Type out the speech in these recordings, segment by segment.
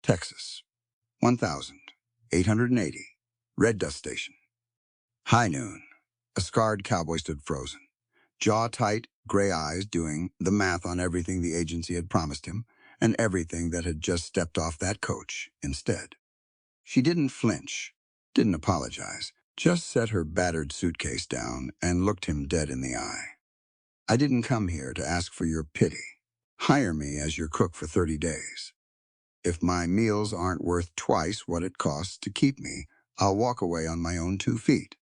Texas. 1,880. Red Dust Station. High noon. A scarred cowboy stood frozen. Jaw tight, gray eyes doing the math on everything the agency had promised him and everything that had just stepped off that coach instead. She didn't flinch, didn't apologize, just set her battered suitcase down and looked him dead in the eye. I didn't come here to ask for your pity. Hire me as your cook for 30 days. If my meals aren't worth twice what it costs to keep me, I'll walk away on my own 2 feet.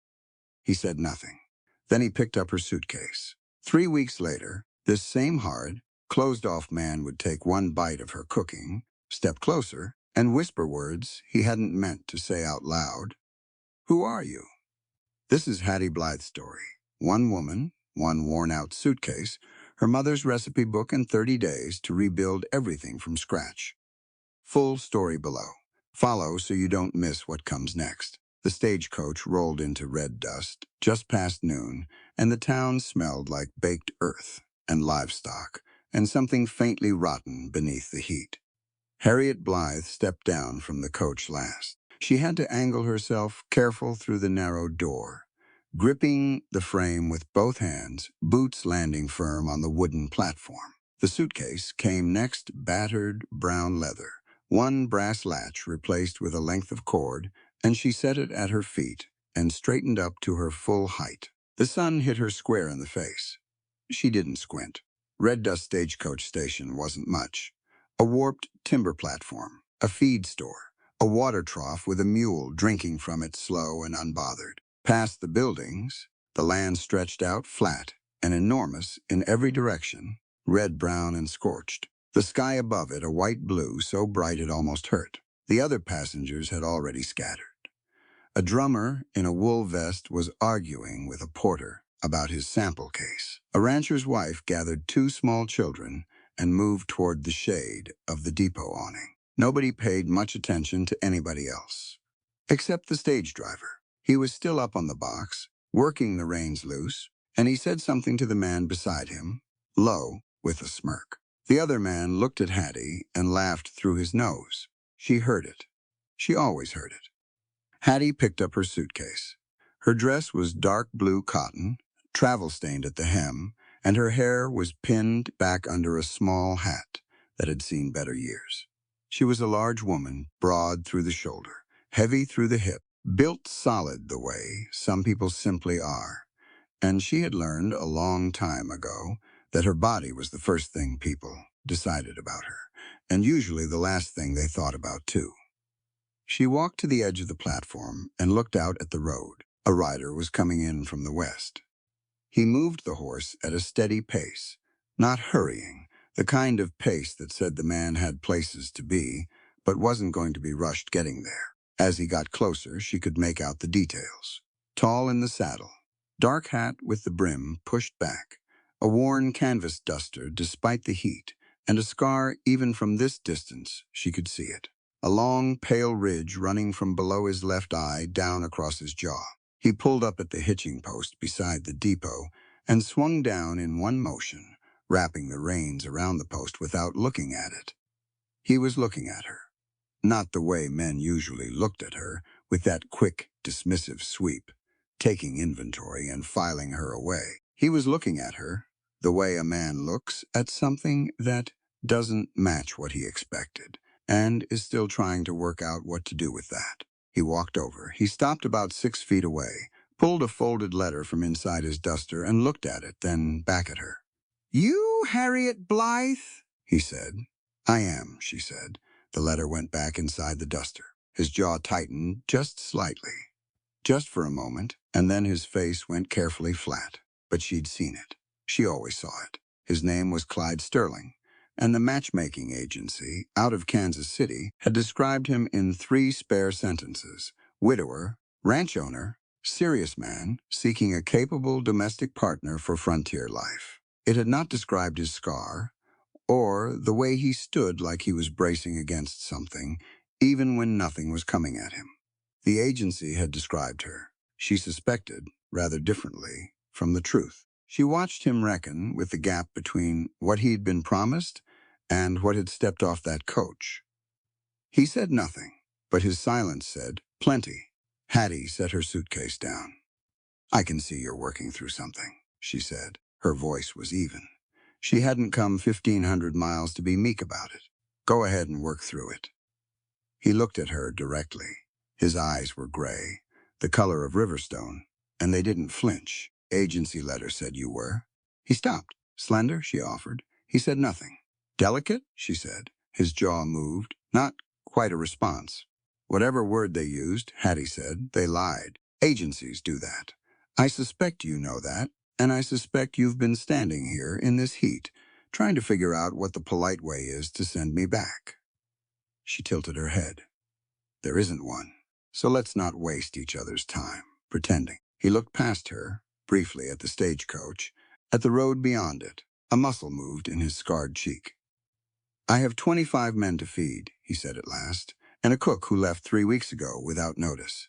He said nothing. Then he picked up her suitcase. 3 weeks later, this same hard, closed-off man would take one bite of her cooking, step closer, and whisper words he hadn't meant to say out loud. Who are you? This is Hattie Blythe's story. One woman, one worn-out suitcase, her mother's recipe book, and 30 days to rebuild everything from scratch. Full story below. Follow so you don't miss what comes next. The stagecoach rolled into red dust just past noon, and the town smelled like baked earth and livestock and something faintly rotten beneath the heat. Harriet Blythe stepped down from the coach last. She had to angle herself careful through the narrow door, gripping the frame with both hands, boots landing firm on the wooden platform. The suitcase came next, battered brown leather, one brass latch replaced with a length of cord, and she set it at her feet and straightened up to her full height. The sun hit her square in the face. She didn't squint. Red Dust Stagecoach Station wasn't much. A warped timber platform, a feed store, a water trough with a mule drinking from it slow and unbothered. Past the buildings, the land stretched out flat and enormous in every direction, red, brown, and scorched. The sky above it a white blue so bright it almost hurt. The other passengers had already scattered. A drummer in a wool vest was arguing with a porter about his sample case. A rancher's wife gathered 2 small children and moved toward the shade of the depot awning. Nobody paid much attention to anybody else, except the stage driver. He was still up on the box, working the reins loose, and he said something to the man beside him, low, with a smirk. The other man looked at Hattie and laughed through his nose. She heard it. She always heard it. Hattie picked up her suitcase. Her dress was dark blue cotton, travel-stained at the hem, and her hair was pinned back under a small hat that had seen better years. She was a large woman, broad through the shoulder, heavy through the hip, built solid the way some people simply are. And she had learned a long time ago that her body was the first thing people decided about her, and usually the last thing they thought about too. She walked to the edge of the platform and looked out at the road. A rider was coming in from the west. He moved the horse at a steady pace, not hurrying, the kind of pace that said the man had places to be, but wasn't going to be rushed getting there. As he got closer, she could make out the details. Tall in the saddle, dark hat with the brim pushed back, a worn canvas duster despite the heat, and a scar even from this distance she could see it. A long, pale ridge running from below his left eye down across his jaw. He pulled up at the hitching post beside the depot and swung down in one motion, wrapping the reins around the post without looking at it. He was looking at her. Not the way men usually looked at her, with that quick, dismissive sweep, taking inventory and filing her away. He was looking at her the way a man looks at something that doesn't match what he expected, and is still trying to work out what to do with that. He walked over. He stopped about 6 feet away, pulled a folded letter from inside his duster and looked at it, then back at her. "You Harriet Blythe?" he said. "I am," she said. The letter went back inside the duster. His jaw tightened just slightly, just for a moment, and then his face went carefully flat. But she'd seen it. She always saw it. His name was Clyde Sterling, and the matchmaking agency out of Kansas City had described him in 3 spare sentences: widower, ranch owner, serious man seeking a capable domestic partner for frontier life. It had not described his scar, or the way he stood like he was bracing against something, even when nothing was coming at him. The agency had described her, she suspected, rather differently from the truth. She watched him reckon with the gap between what he'd been promised and what had stepped off that coach. He said nothing, but his silence said, "Plenty." Hattie set her suitcase down. "I can see you're working through something," she said. Her voice was even. She hadn't come 1,500 miles to be meek about it. "Go ahead and work through it." He looked at her directly. His eyes were gray, the color of Riverstone, and they didn't flinch. "Agency letter said you were." He stopped. "Slender?" she offered. He said nothing. "Delicate?" she said. His jaw moved. Not quite a response. "Whatever word they used," Hattie said, "they lied. Agencies do that. I suspect you know that, and I suspect you've been standing here in this heat, trying to figure out what the polite way is to send me back." She tilted her head. "There isn't one. So let's not waste each other's time, pretending." He looked past her, briefly at the stagecoach, at the road beyond it. A muscle moved in his scarred cheek. "I have 25 men to feed," he said at last, "and a cook who left 3 weeks ago without notice."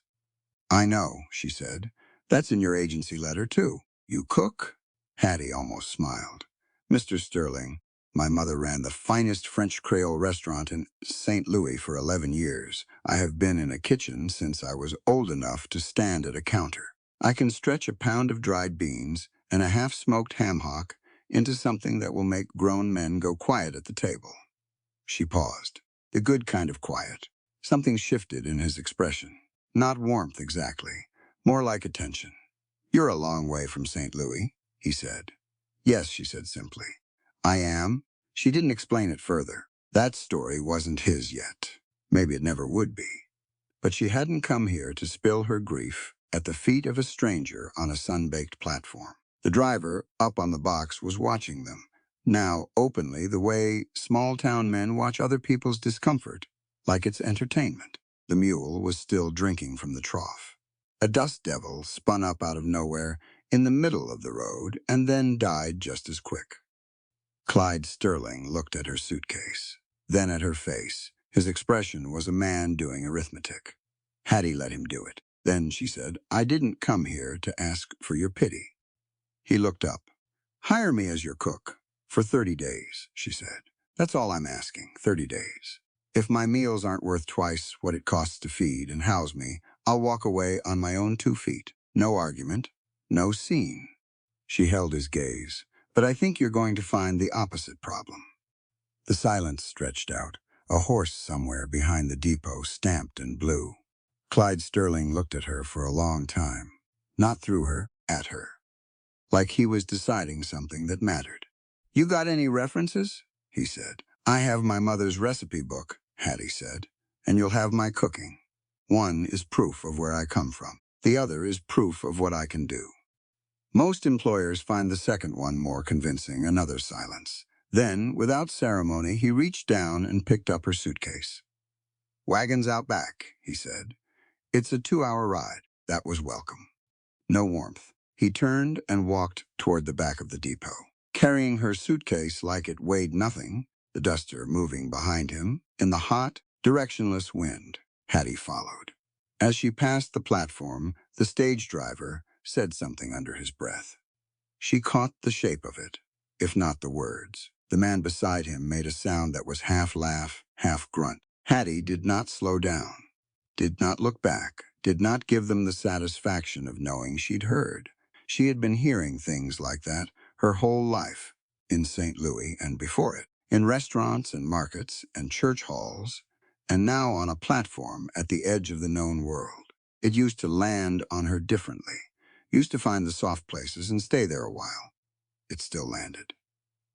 "I know," she said. "That's in your agency letter, too." "You cook?" Hattie almost smiled. "Mr. Sterling, my mother ran the finest French Creole restaurant in St. Louis for 11 years. I have been in a kitchen since I was old enough to stand at a counter. I can stretch a pound of dried beans and a half-smoked ham hock into something that will make grown men go quiet at the table." She paused. The good kind of quiet. Something shifted in his expression. Not warmth exactly, more like attention. "You're a long way from St. Louis," he said. "Yes," she said simply. "I am." She didn't explain it further. That story wasn't his yet. Maybe it never would be. But she hadn't come here to spill her grief at the feet of a stranger on a sun-baked platform. The driver, up on the box, was watching them, now openly the way small-town men watch other people's discomfort, like it's entertainment. The mule was still drinking from the trough. A dust devil spun up out of nowhere in the middle of the road and then died just as quick. Clyde Sterling looked at her suitcase, then at her face. His expression was a man doing arithmetic. Hattie let him do it. Then she said, "I didn't come here to ask for your pity." He looked up. "Hire me as your cook. For 30 days, she said. "That's all I'm asking, 30 days. If my meals aren't worth twice what it costs to feed and house me, I'll walk away on my own 2 feet. No argument, no scene." She held his gaze. "But I think you're going to find the opposite problem." The silence stretched out. A horse somewhere behind the depot stamped and blew. Clyde Sterling looked at her for a long time. Not through her, at her. Like he was deciding something that mattered. "You got any references?" he said. "I have my mother's recipe book," Hattie said, "and you'll have my cooking. One is proof of where I come from. The other is proof of what I can do." Most employers find the second one more convincing. Another silence. Then, without ceremony, he reached down and picked up her suitcase. "Wagon's out back," he said. "It's a 2-hour ride." That was welcome. No warmth. He turned and walked toward the back of the depot, carrying her suitcase like it weighed nothing, the duster moving behind him, in the hot, directionless wind. Hattie followed. As she passed the platform, the stage driver said something under his breath. She caught the shape of it, if not the words. The man beside him made a sound that was half laugh, half grunt. Hattie did not slow down, did not look back, did not give them the satisfaction of knowing she'd heard. She had been hearing things like that her whole life, in St. Louis and before it, in restaurants and markets and church halls, and now on a platform at the edge of the known world. It used to land on her differently, used to find the soft places and stay there a while. It still landed.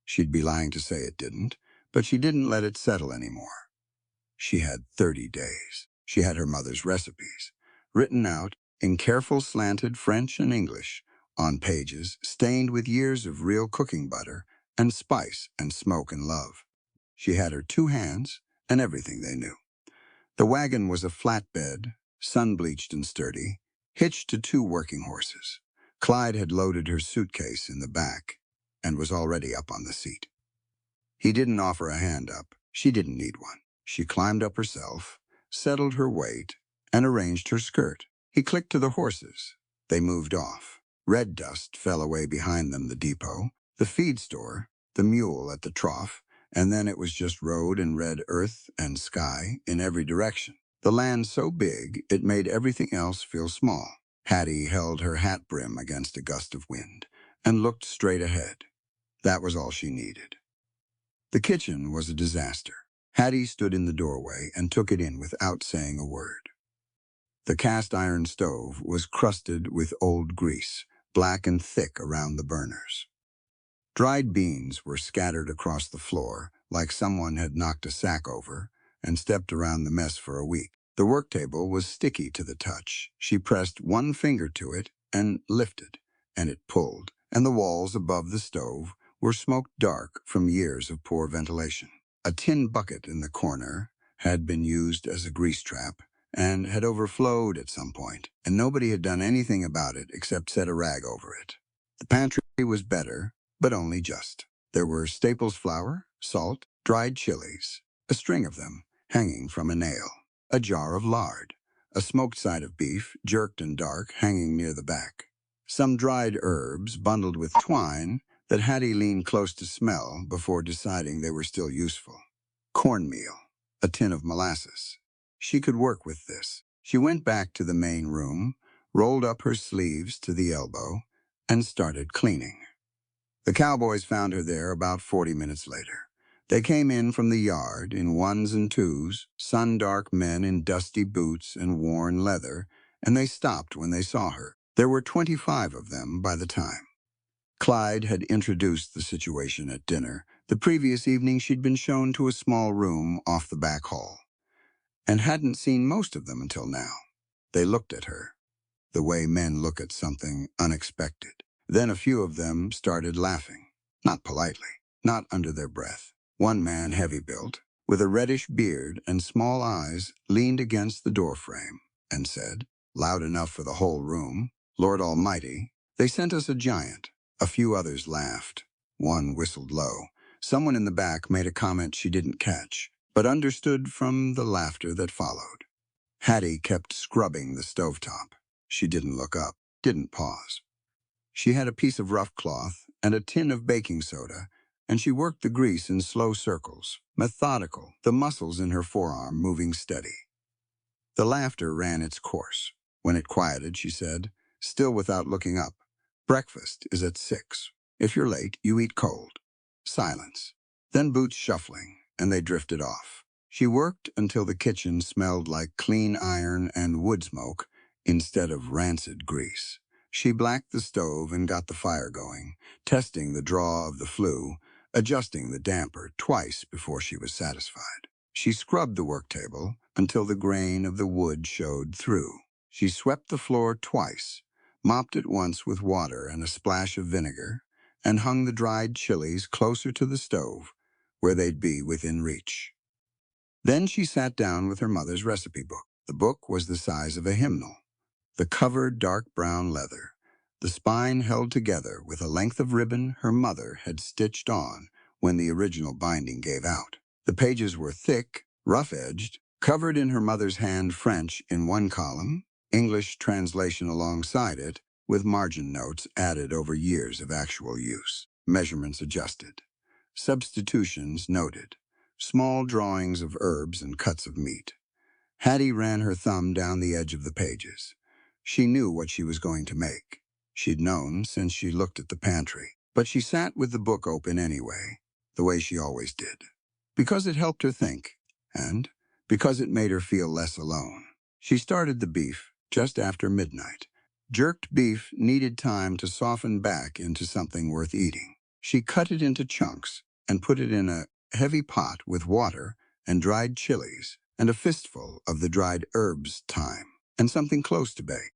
She'd be lying to say it didn't, but she didn't let it settle anymore. She had 30 days. She had her mother's recipes, written out in careful slanted French and English, on pages stained with years of real cooking butter and spice and smoke and love. She had her 2 hands and everything they knew. The wagon was a flatbed, sun-bleached and sturdy, hitched to 2 working horses. Clyde had loaded her suitcase in the back and was already up on the seat. He didn't offer a hand up. She didn't need one. She climbed up herself, settled her weight, and arranged her skirt. He clicked to the horses. They moved off. Red dust fell away behind them, the depot, the feed store, the mule at the trough, and then it was just road and red earth and sky in every direction. The land so big, it made everything else feel small. Hattie held her hat brim against a gust of wind and looked straight ahead. That was all she needed. The kitchen was a disaster. Hattie stood in the doorway and took it in without saying a word. The cast-iron stove was crusted with old grease, black and thick around the burners. Dried beans were scattered across the floor like someone had knocked a sack over and stepped around the mess for a week. The work table was sticky to the touch. She pressed one finger to it and lifted, and it pulled, and the walls above the stove were smoked dark from years of poor ventilation. A tin bucket in the corner had been used as a grease trap and had overflowed at some point, and nobody had done anything about it except set a rag over it. The pantry was better, but only just. There were Staples flour, salt, dried chilies, a string of them hanging from a nail, a jar of lard, a smoked side of beef, jerked and dark, hanging near the back, some dried herbs bundled with twine that Hattie leaned close to smell before deciding they were still useful, cornmeal, a tin of molasses. She could work with this. She went back to the main room, rolled up her sleeves to the elbow, and started cleaning. The Cowboys found her there about 40 minutes later. They came in from the yard in ones and twos, sun-dark men in dusty boots and worn leather, and they stopped when they saw her. There were 25 of them by the time. Clyde had introduced the situation at dinner. The previous evening she'd been shown to a small room off the back hall, and hadn't seen most of them until now. They looked at her, the way men look at something unexpected. Then a few of them started laughing, not politely, not under their breath. One man, heavy-built, with a reddish beard and small eyes, leaned against the doorframe and said, loud enough for the whole room, "Lord Almighty, they sent us a giant." A few others laughed. One whistled low. Someone in the back made a comment she didn't catch, but understood from the laughter that followed. Hattie kept scrubbing the stovetop. She didn't look up, didn't pause. She had a piece of rough cloth and a tin of baking soda, and she worked the grease in slow circles, methodical, the muscles in her forearm moving steady. The laughter ran its course. When it quieted, she said, still without looking up, "Breakfast is at 6. If you're late, you eat cold." Silence. Then boots shuffling, and they drifted off. She worked until the kitchen smelled like clean iron and wood smoke instead of rancid grease. She blacked the stove and got the fire going, testing the draw of the flue, adjusting the damper twice before she was satisfied. She scrubbed the work table until the grain of the wood showed through. She swept the floor twice, mopped it once with water and a splash of vinegar, and hung the dried chilies closer to the stove, where they'd be within reach. Then she sat down with her mother's recipe book. The book was the size of a hymnal. The cover dark brown leather, the spine held together with a length of ribbon her mother had stitched on when the original binding gave out. The pages were thick, rough-edged, covered in her mother's hand French in one column, English translation alongside it, with margin notes added over years of actual use, measurements adjusted, substitutions noted, small drawings of herbs and cuts of meat. Hattie ran her thumb down the edge of the pages. She knew what she was going to make. She'd known since she looked at the pantry. But she sat with the book open anyway, the way she always did. Because it helped her think, and because it made her feel less alone. She started the beef just after midnight. Jerked beef needed time to soften back into something worth eating. She cut it into chunks and put it in a heavy pot with water and dried chilies and a fistful of the dried herbs, thyme, and something close to bake,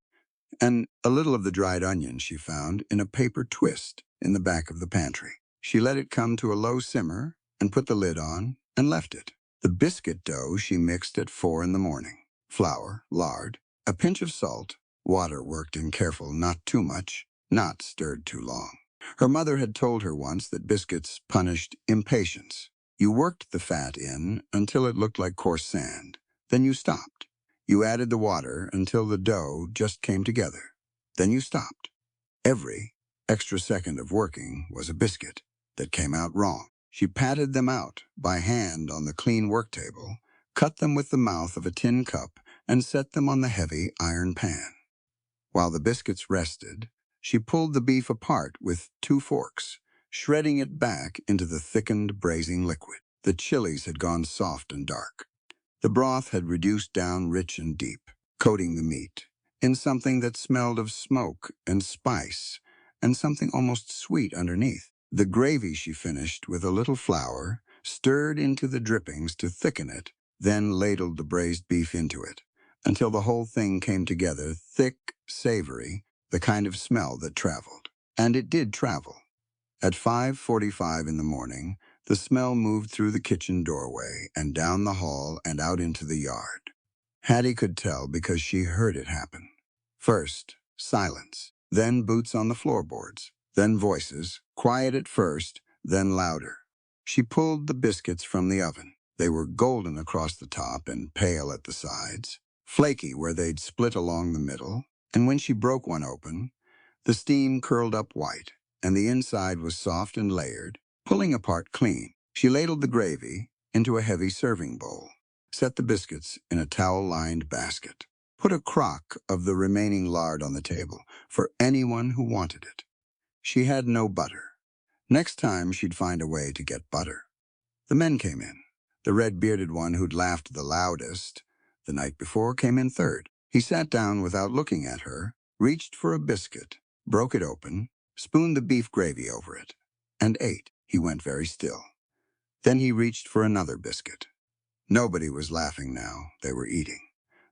and a little of the dried onion she found in a paper twist in the back of the pantry. She let it come to a low simmer and put the lid on and left it. The biscuit dough she mixed at 4 in the morning. Flour, lard, a pinch of salt, water worked in careful, not too much, not stirred too long. Her mother had told her once that biscuits punished impatience. You worked the fat in until it looked like coarse sand. Then you stopped. You added the water until the dough just came together. Then you stopped. Every extra second of working was a biscuit that came out wrong. She patted them out by hand on the clean work table, cut them with the mouth of a tin cup, and set them on the heavy iron pan. While the biscuits rested, she pulled the beef apart with 2 forks, shredding it back into the thickened, braising liquid. The chilies had gone soft and dark. The broth had reduced down rich and deep, coating the meat in something that smelled of smoke and spice and something almost sweet underneath. The gravy she finished with a little flour, stirred into the drippings to thicken it, then ladled the braised beef into it, until the whole thing came together thick, savory, the kind of smell that traveled. And it did travel. At 5:45 in the morning, the smell moved through the kitchen doorway and down the hall and out into the yard. Hattie could tell because she heard it happen. First, silence, then boots on the floorboards, then voices, quiet at first, then louder. She pulled the biscuits from the oven. They were golden across the top and pale at the sides, flaky where they'd split along the middle, and when she broke one open, the steam curled up white, and the inside was soft and layered, pulling apart clean. She ladled the gravy into a heavy serving bowl, set the biscuits in a towel-lined basket, put a crock of the remaining lard on the table for anyone who wanted it. She had no butter. Next time she'd find a way to get butter. The men came in. The red-bearded one who'd laughed the loudest the night before came in third. He sat down without looking at her, reached for a biscuit, broke it open, spooned the beef gravy over it, and ate. He went very still. Then he reached for another biscuit. Nobody was laughing now. They were eating.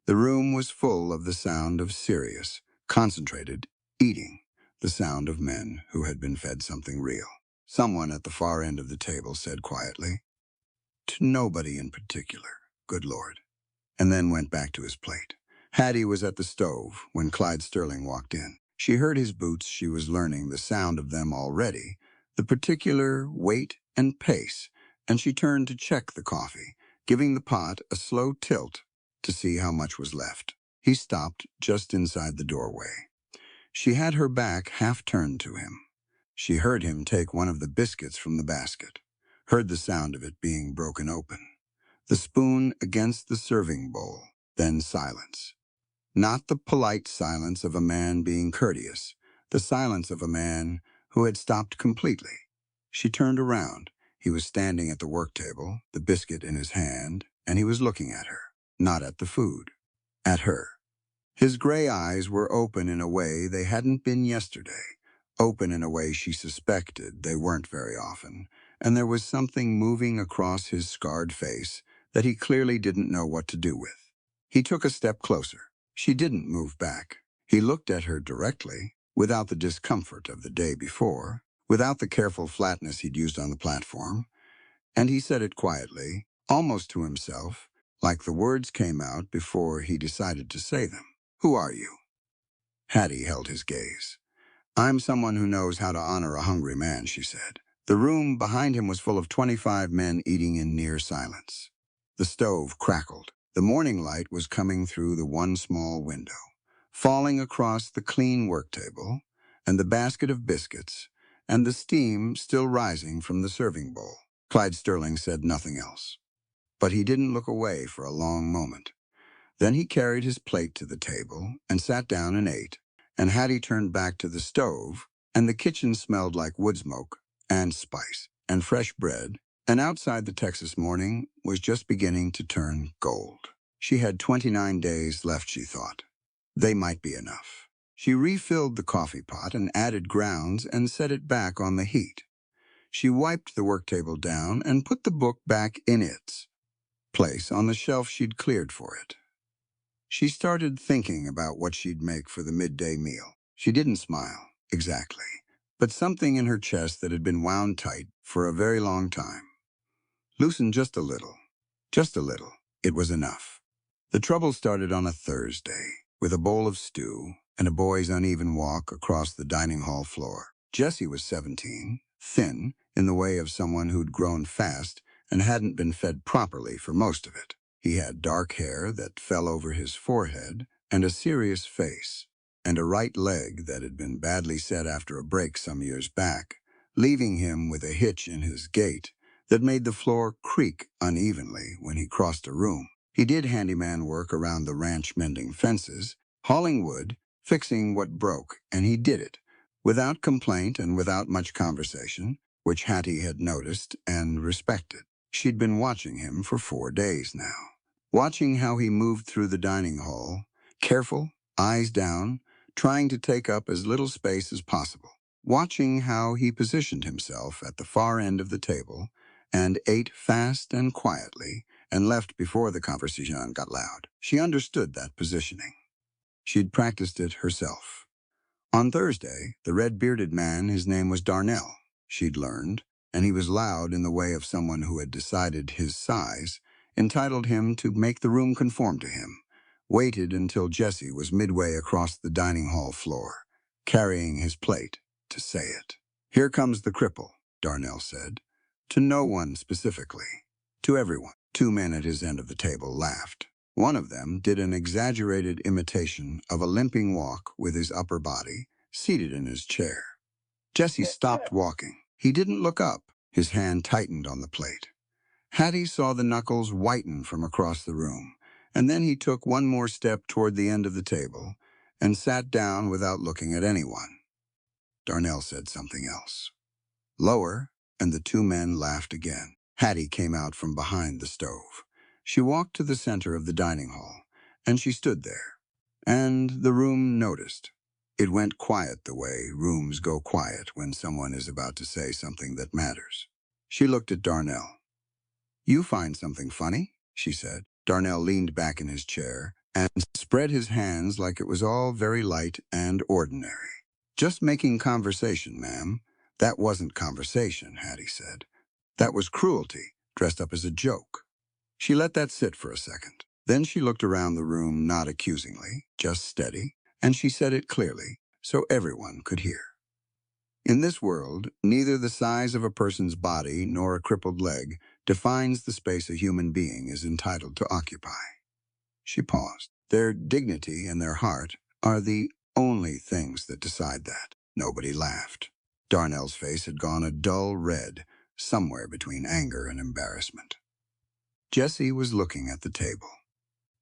The room was full of the sound of serious, concentrated eating, the sound of men who had been fed something real. Someone at the far end of the table said quietly, "To nobody in particular, good Lord," and then went back to his plate. Hattie was at the stove when Clyde Sterling walked in. She heard his boots. She was learning the sound of them already, the particular weight and pace, and she turned to check the coffee, giving the pot a slow tilt to see how much was left. He stopped just inside the doorway. She had her back half turned to him. She heard him take one of the biscuits from the basket, heard the sound of it being broken open, the spoon against the serving bowl, then silence. Not the polite silence of a man being courteous, the silence of a man who had stopped completely. She turned around. He was standing at the work table, the biscuit in his hand, and he was looking at her, not at the food, at her. His gray eyes were open in a way they hadn't been yesterday, open in a way she suspected they weren't very often, and there was something moving across his scarred face that he clearly didn't know what to do with. He took a step closer. She didn't move back. He looked at her directly, without the discomfort of the day before, without the careful flatness he'd used on the platform, and he said it quietly, almost to himself, like the words came out before he decided to say them. "Who are you?" Hattie held his gaze. "I'm someone who knows how to honor a hungry man," she said. The room behind him was full of 25 men eating in near silence. The stove crackled. The morning light was coming through the one small window, falling across the clean work table, and the basket of biscuits, and the steam still rising from the serving bowl. Clyde Sterling said nothing else. But he didn't look away for a long moment. Then he carried his plate to the table and sat down and ate, and Hattie turned back to the stove, and the kitchen smelled like wood smoke and spice and fresh bread, and outside the Texas morning was just beginning to turn gold. She had 29 days left, she thought. They might be enough. She refilled the coffee pot and added grounds and set it back on the heat. She wiped the work table down and put the book back in its place on the shelf she'd cleared for it. She started thinking about what she'd make for the midday meal. She didn't smile, exactly, but something in her chest that had been wound tight for a very long time loosened just a little. Just a little. It was enough. The trouble started on a Thursday, with a bowl of stew and a boy's uneven walk across the dining hall floor. Jesse was 17, thin, in the way of someone who'd grown fast and hadn't been fed properly for most of it. He had dark hair that fell over his forehead and a serious face, and a right leg that had been badly set after a break some years back, leaving him with a hitch in his gait that made the floor creak unevenly when he crossed a room. He did handyman work around the ranch mending fences, hauling wood, fixing what broke, and he did it, without complaint and without much conversation, which Hattie had noticed and respected. She'd been watching him for 4 days now, watching how he moved through the dining hall, careful, eyes down, trying to take up as little space as possible, watching how he positioned himself at the far end of the table and ate fast and quietly and left before the conversation got loud. She understood that positioning. She'd practiced it herself. On Thursday, the red-bearded man, his name was Darnell, she'd learned, and he was loud in the way of someone who had decided his size, entitled him to make the room conform to him, waited until Jesse was midway across the dining hall floor, carrying his plate, to say it. "Here comes the cripple," Darnell said. To no one specifically. To everyone. 2 men at his end of the table laughed. One of them did an exaggerated imitation of a limping walk with his upper body, seated in his chair. Jesse stopped walking. He didn't look up. His hand tightened on the plate. Hattie saw the knuckles whiten from across the room, and then he took one more step toward the end of the table and sat down without looking at anyone. Darnell said something else. Lower, and the 2 men laughed again. Hattie came out from behind the stove. She walked to the center of the dining hall, and she stood there. And the room noticed. It went quiet the way rooms go quiet when someone is about to say something that matters. She looked at Darnell. "You find something funny?" she said. Darnell leaned back in his chair and spread his hands like it was all very light and ordinary. "Just making conversation, ma'am." "That wasn't conversation," Hattie said. "That was cruelty, dressed up as a joke." She let that sit for a second. Then she looked around the room not accusingly, just steady, and she said it clearly, so everyone could hear. "In this world, neither the size of a person's body nor a crippled leg defines the space a human being is entitled to occupy." She paused. "Their dignity and their heart are the only things that decide that." Nobody laughed. Darnell's face had gone a dull red, somewhere between anger and embarrassment. Jesse was looking at the table.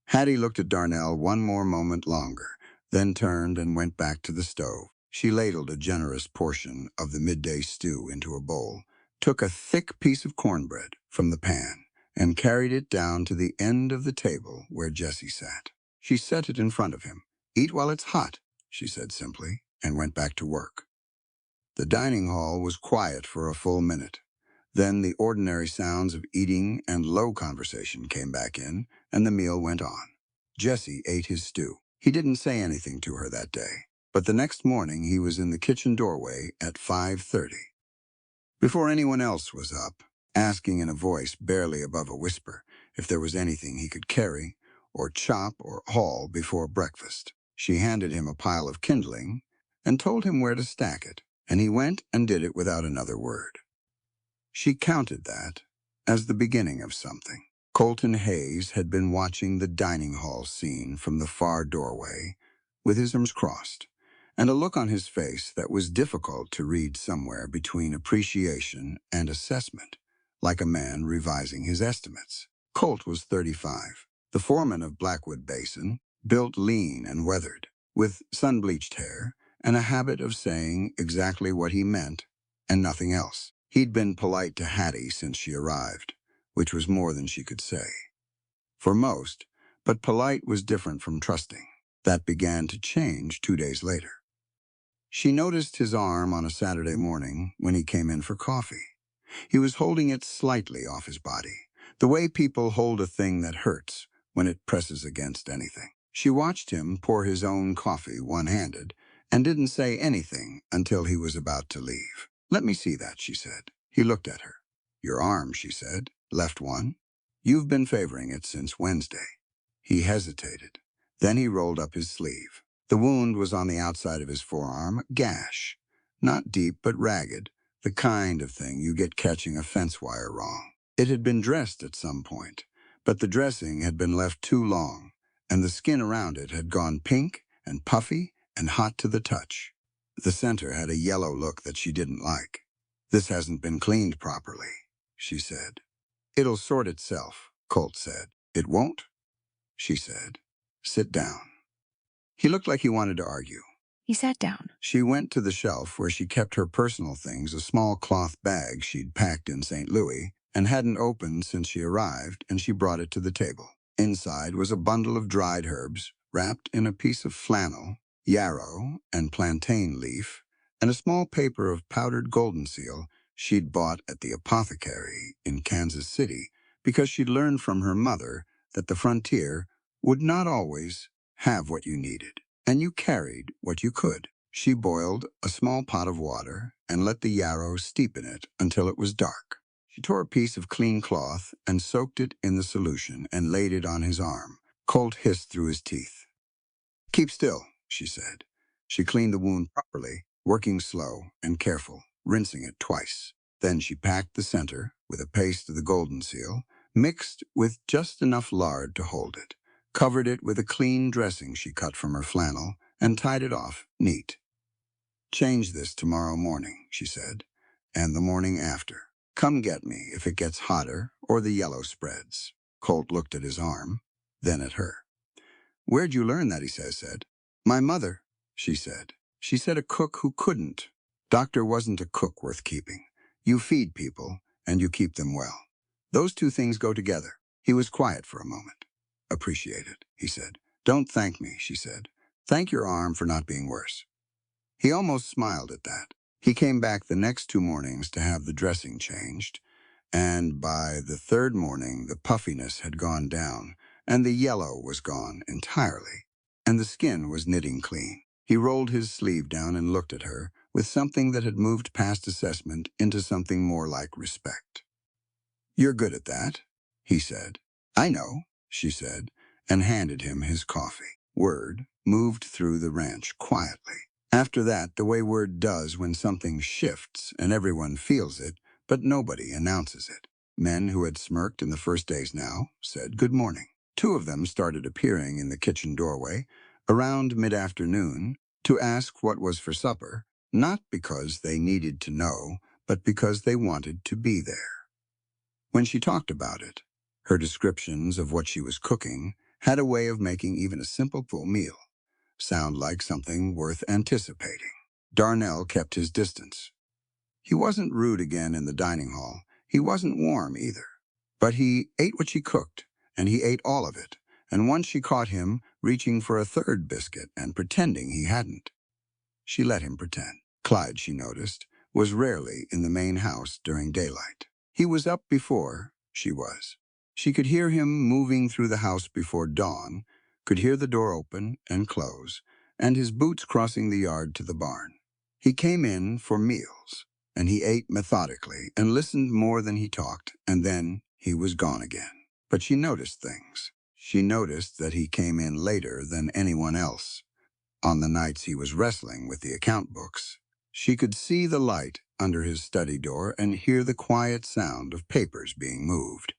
Hattie looked at Darnell one more moment longer, then turned and went back to the stove. She ladled a generous portion of the midday stew into a bowl, took a thick piece of cornbread from the pan, and carried it down to the end of the table where Jesse sat. She set it in front of him. "Eat while it's hot," she said simply, and went back to work. The dining hall was quiet for a full minute. Then the ordinary sounds of eating and low conversation came back in, and the meal went on. Jesse ate his stew. He didn't say anything to her that day, but the next morning he was in the kitchen doorway at 5:30. Before anyone else was up, asking in a voice barely above a whisper if there was anything he could carry or chop or haul before breakfast. She handed him a pile of kindling and told him where to stack it, and he went and did it without another word. She counted that as the beginning of something. Colton Hayes had been watching the dining hall scene from the far doorway with his arms crossed, and a look on his face that was difficult to read somewhere between appreciation and assessment, like a man revising his estimates. Colt was 35, the foreman of Blackwood Basin, built lean and weathered, with sun-bleached hair and a habit of saying exactly what he meant and nothing else. He'd been polite to Hattie since she arrived, which was more than she could say. For most, but polite was different from trusting. That began to change 2 days later. She noticed his arm on a Saturday morning when he came in for coffee. He was holding it slightly off his body, the way people hold a thing that hurts when it presses against anything. She watched him pour his own coffee one-handed and didn't say anything until he was about to leave. "Let me see that," she said. He looked at her. "Your arm," she said. "Left one? You've been favoring it since Wednesday." He hesitated. Then he rolled up his sleeve. The wound was on the outside of his forearm, a gash. Not deep, but ragged, the kind of thing you get catching a fence wire wrong. It had been dressed at some point, but the dressing had been left too long, and the skin around it had gone pink and puffy and hot to the touch. The center had a yellow look that she didn't like. "This hasn't been cleaned properly," she said. It'll sort itself, Colt said. It won't, she said. Sit down. He looked like he wanted to argue. He sat down. She went to the shelf where she kept her personal things, a small cloth bag she'd packed in St. Louis and hadn't opened since she arrived, and she brought it to the table. Inside was a bundle of dried herbs, wrapped in a piece of flannel, yarrow, and plantain leaf, and a small paper of powdered golden seal she'd bought at the apothecary in Kansas City because she'd learned from her mother that the frontier would not always have what you needed, and you carried what you could. She boiled a small pot of water and let the yarrow steep in it until it was dark. She tore a piece of clean cloth and soaked it in the solution and laid it on his arm. Colt hissed through his teeth. Keep still, she said. She cleaned the wound properly, working slow and careful, rinsing it twice. Then she packed the center with a paste of the golden seal, mixed with just enough lard to hold it, covered it with a clean dressing she cut from her flannel, and tied it off neat. Change this tomorrow morning, she said, and the morning after. Come get me if it gets hotter or the yellow spreads. Colt looked at his arm, then at her. Where'd you learn that, he said. My mother, she said. She said a cook who couldn't. Doctor wasn't a cook worth keeping. You feed people, and you keep them well. Those two things go together. He was quiet for a moment. Appreciate it, he said. Don't thank me, she said. Thank your arm for not being worse. He almost smiled at that. He came back the next 2 mornings to have the dressing changed, and by the 3rd morning the puffiness had gone down, and the yellow was gone entirely, and the skin was knitting clean. He rolled his sleeve down and looked at her with something that had moved past assessment into something more like respect. You're good at that, he said. I know, she said, and handed him his coffee. Word moved through the ranch quietly. After that, the way word does when something shifts and everyone feels it, but nobody announces it. Men who had smirked in the first days now said good morning. 2 of them started appearing in the kitchen doorway around mid-afternoon to ask what was for supper, not because they needed to know, but because they wanted to be there. When she talked about it, her descriptions of what she was cooking had a way of making even a simple full meal sound like something worth anticipating. Darnell kept his distance. He wasn't rude again in the dining hall. He wasn't warm either. But he ate what she cooked, and he ate all of it, and once she caught him reaching for a 3rd biscuit and pretending he hadn't. She let him pretend. Clyde, she noticed, was rarely in the main house during daylight. He was up before she was. She could hear him moving through the house before dawn, could hear the door open and close, and his boots crossing the yard to the barn. He came in for meals, and he ate methodically and listened more than he talked, and then he was gone again. But she noticed things. She noticed that he came in later than anyone else. On the nights he was wrestling with the account books, she could see the light under his study door and hear the quiet sound of papers being moved,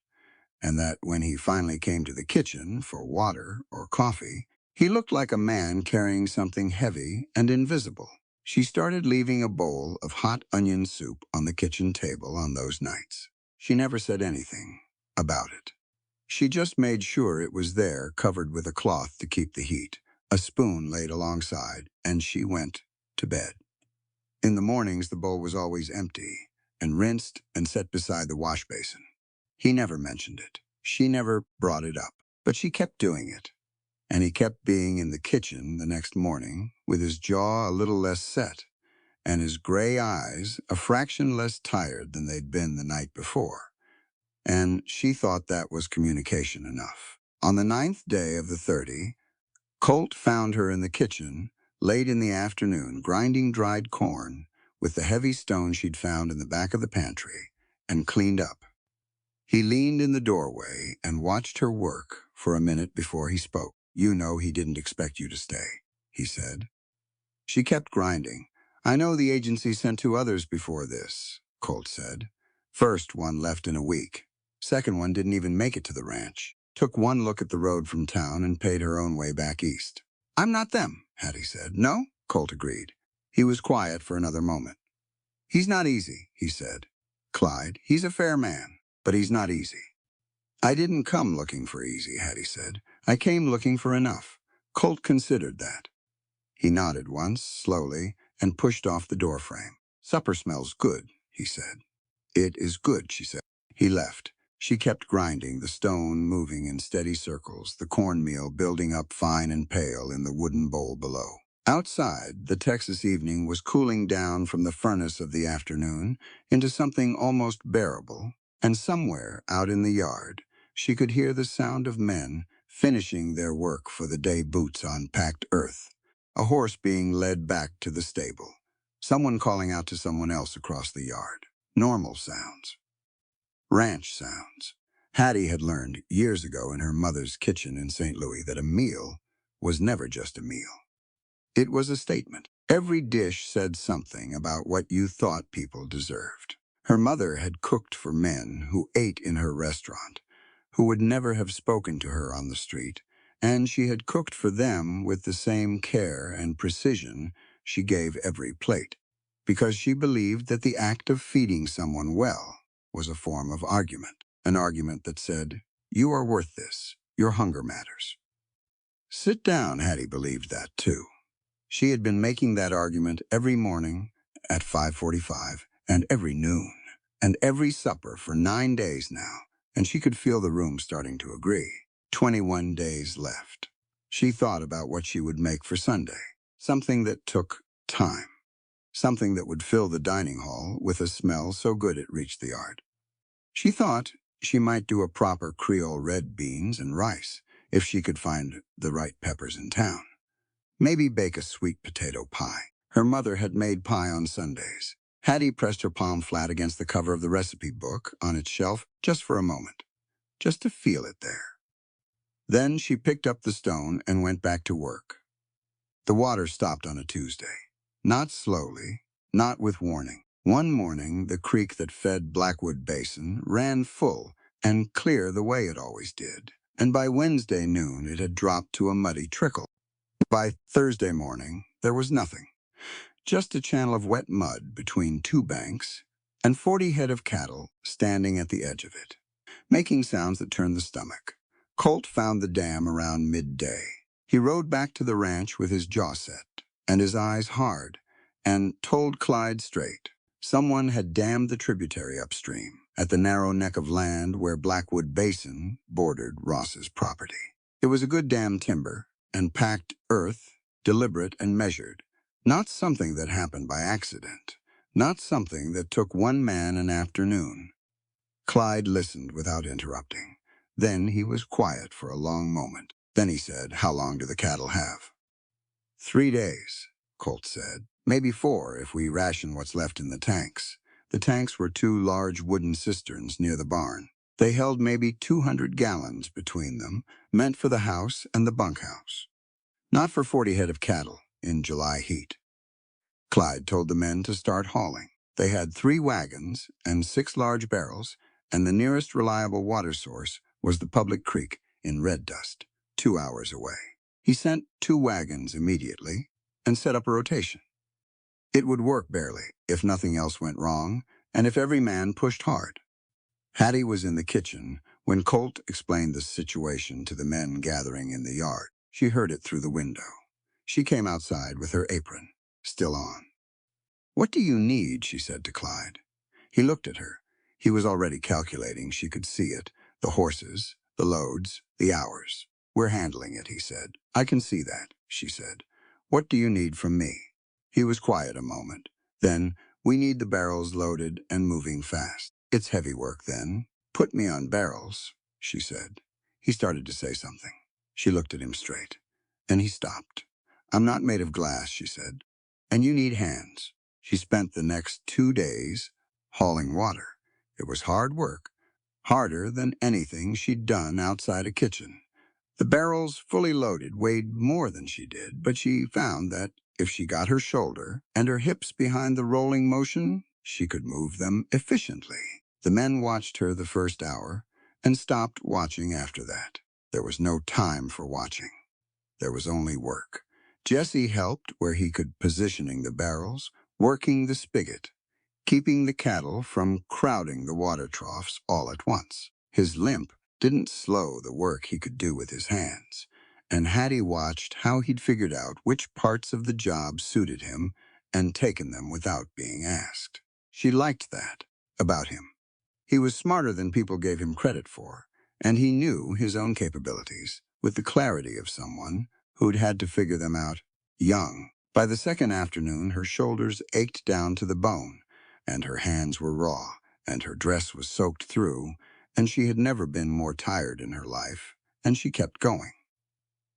and that when he finally came to the kitchen for water or coffee, he looked like a man carrying something heavy and invisible. She started leaving a bowl of hot onion soup on the kitchen table on those nights. She never said anything about it. She just made sure it was there, covered with a cloth to keep the heat, a spoon laid alongside, and she went to bed. In the mornings, the bowl was always empty and rinsed and set beside the wash basin. He never mentioned it. She never brought it up, but she kept doing it. And he kept being in the kitchen the next morning with his jaw a little less set and his gray eyes a fraction less tired than they'd been the night before. And she thought that was communication enough. On the 9th day of the 30, Colt found her in the kitchen late in the afternoon grinding dried corn with the heavy stone she'd found in the back of the pantry and cleaned up. He leaned in the doorway and watched her work for a minute before he spoke. You know he didn't expect you to stay, he said. She kept grinding. I know the agency sent 2 others before this, Colt said. First one left in a week. Second one didn't even make it to the ranch. Took one look at the road from town and paid her own way back east. I'm not them, Hattie said. No, Colt agreed. He was quiet for another moment. He's not easy, he said. Clyde. He's a fair man, but he's not easy. I didn't come looking for easy, Hattie said. I came looking for enough. Colt considered that. He nodded once, slowly, and pushed off the doorframe. Supper smells good, he said. It is good, she said. He left. She kept grinding, the stone moving in steady circles, the cornmeal building up fine and pale in the wooden bowl below. Outside, the Texas evening was cooling down from the furnace of the afternoon into something almost bearable, and somewhere out in the yard, she could hear the sound of men finishing their work for the day boots on packed earth, a horse being led back to the stable, someone calling out to someone else across the yard. Normal sounds. Ranch sounds. Hattie had learned years ago in her mother's kitchen in St. Louis that a meal was never just a meal. It was a statement. Every dish said something about what you thought people deserved. Her mother had cooked for men who ate in her restaurant, who would never have spoken to her on the street, and she had cooked for them with the same care and precision she gave every plate, because she believed that the act of feeding someone well was a form of argument, an argument that said, "You are worth this. Your hunger matters." Sit down, Hattie believed that too. She had been making that argument every morning at 5:45 and every noon and every supper for 9 days now, and she could feel the room starting to agree. 21 days left. She thought about what she would make for Sunday, something that took time, something that would fill the dining hall with a smell so good it reached the yard. She thought she might do a proper Creole red beans and rice if she could find the right peppers in town. Maybe bake a sweet potato pie. Her mother had made pie on Sundays. Hattie pressed her palm flat against the cover of the recipe book on its shelf just for a moment, just to feel it there. Then she picked up the stone and went back to work. The water stopped on a Tuesday. Not slowly, not with warning. One morning, the creek that fed Blackwood Basin ran full and clear the way it always did, and by Wednesday noon it had dropped to a muddy trickle. By Thursday morning, there was nothing, just a channel of wet mud between two banks and 40 head of cattle standing at the edge of it, making sounds that turned the stomach. Colt found the dam around midday. He rode back to the ranch with his jaw set and his eyes hard and told Clyde straight. Someone had dammed the tributary upstream at the narrow neck of land where Blackwood Basin bordered Ross's property. It was a good dam timber and packed earth, deliberate and measured, not something that happened by accident, not something that took one man an afternoon. Clyde listened without interrupting. Then he was quiet for a long moment. Then he said, "How long do the cattle have?" 3 days, Colt said. Maybe 4 if we ration what's left in the tanks. The tanks were 2 large wooden cisterns near the barn. They held maybe 200 gallons between them, meant for the house and the bunkhouse. Not for 40 head of cattle in July heat. Clyde told the men to start hauling. They had 3 wagons and 6 large barrels, and the nearest reliable water source was the public creek in Red Dust, 2 hours away. He sent 2 wagons immediately and set up a rotation. It would work barely if nothing else went wrong and if every man pushed hard. Hattie was in the kitchen when Colt explained the situation to the men gathering in the yard. She heard it through the window. She came outside with her apron still on. "What do you need?" she said to Clyde. He looked at her. He was already calculating. She could see it. The horses, the loads, the hours. "We're handling it," he said. "I can see that," she said. "What do you need from me?" He was quiet a moment. Then, "We need the barrels loaded and moving fast." "It's heavy work, then. Put me on barrels," she said. He started to say something. She looked at him straight. Then he stopped. "I'm not made of glass," she said. "And you need hands." She spent the next 2 days hauling water. It was hard work, harder than anything she'd done outside a kitchen. The barrels, fully loaded, weighed more than she did, but she found that if she got her shoulder and her hips behind the rolling motion, she could move them efficiently. The men watched her the first hour and stopped watching after that. There was no time for watching. There was only work. Jesse helped where he could, positioning the barrels, working the spigot. keeping the cattle from crowding the water troughs all at once. His limp didn't slow the work he could do with his hands, and Hattie watched how he'd figured out which parts of the job suited him and taken them without being asked. She liked that about him. He was smarter than people gave him credit for, and he knew his own capabilities with the clarity of someone who'd had to figure them out young. By the second afternoon, her shoulders ached down to the bone, and her hands were raw, and her dress was soaked through, and she had never been more tired in her life, and she kept going.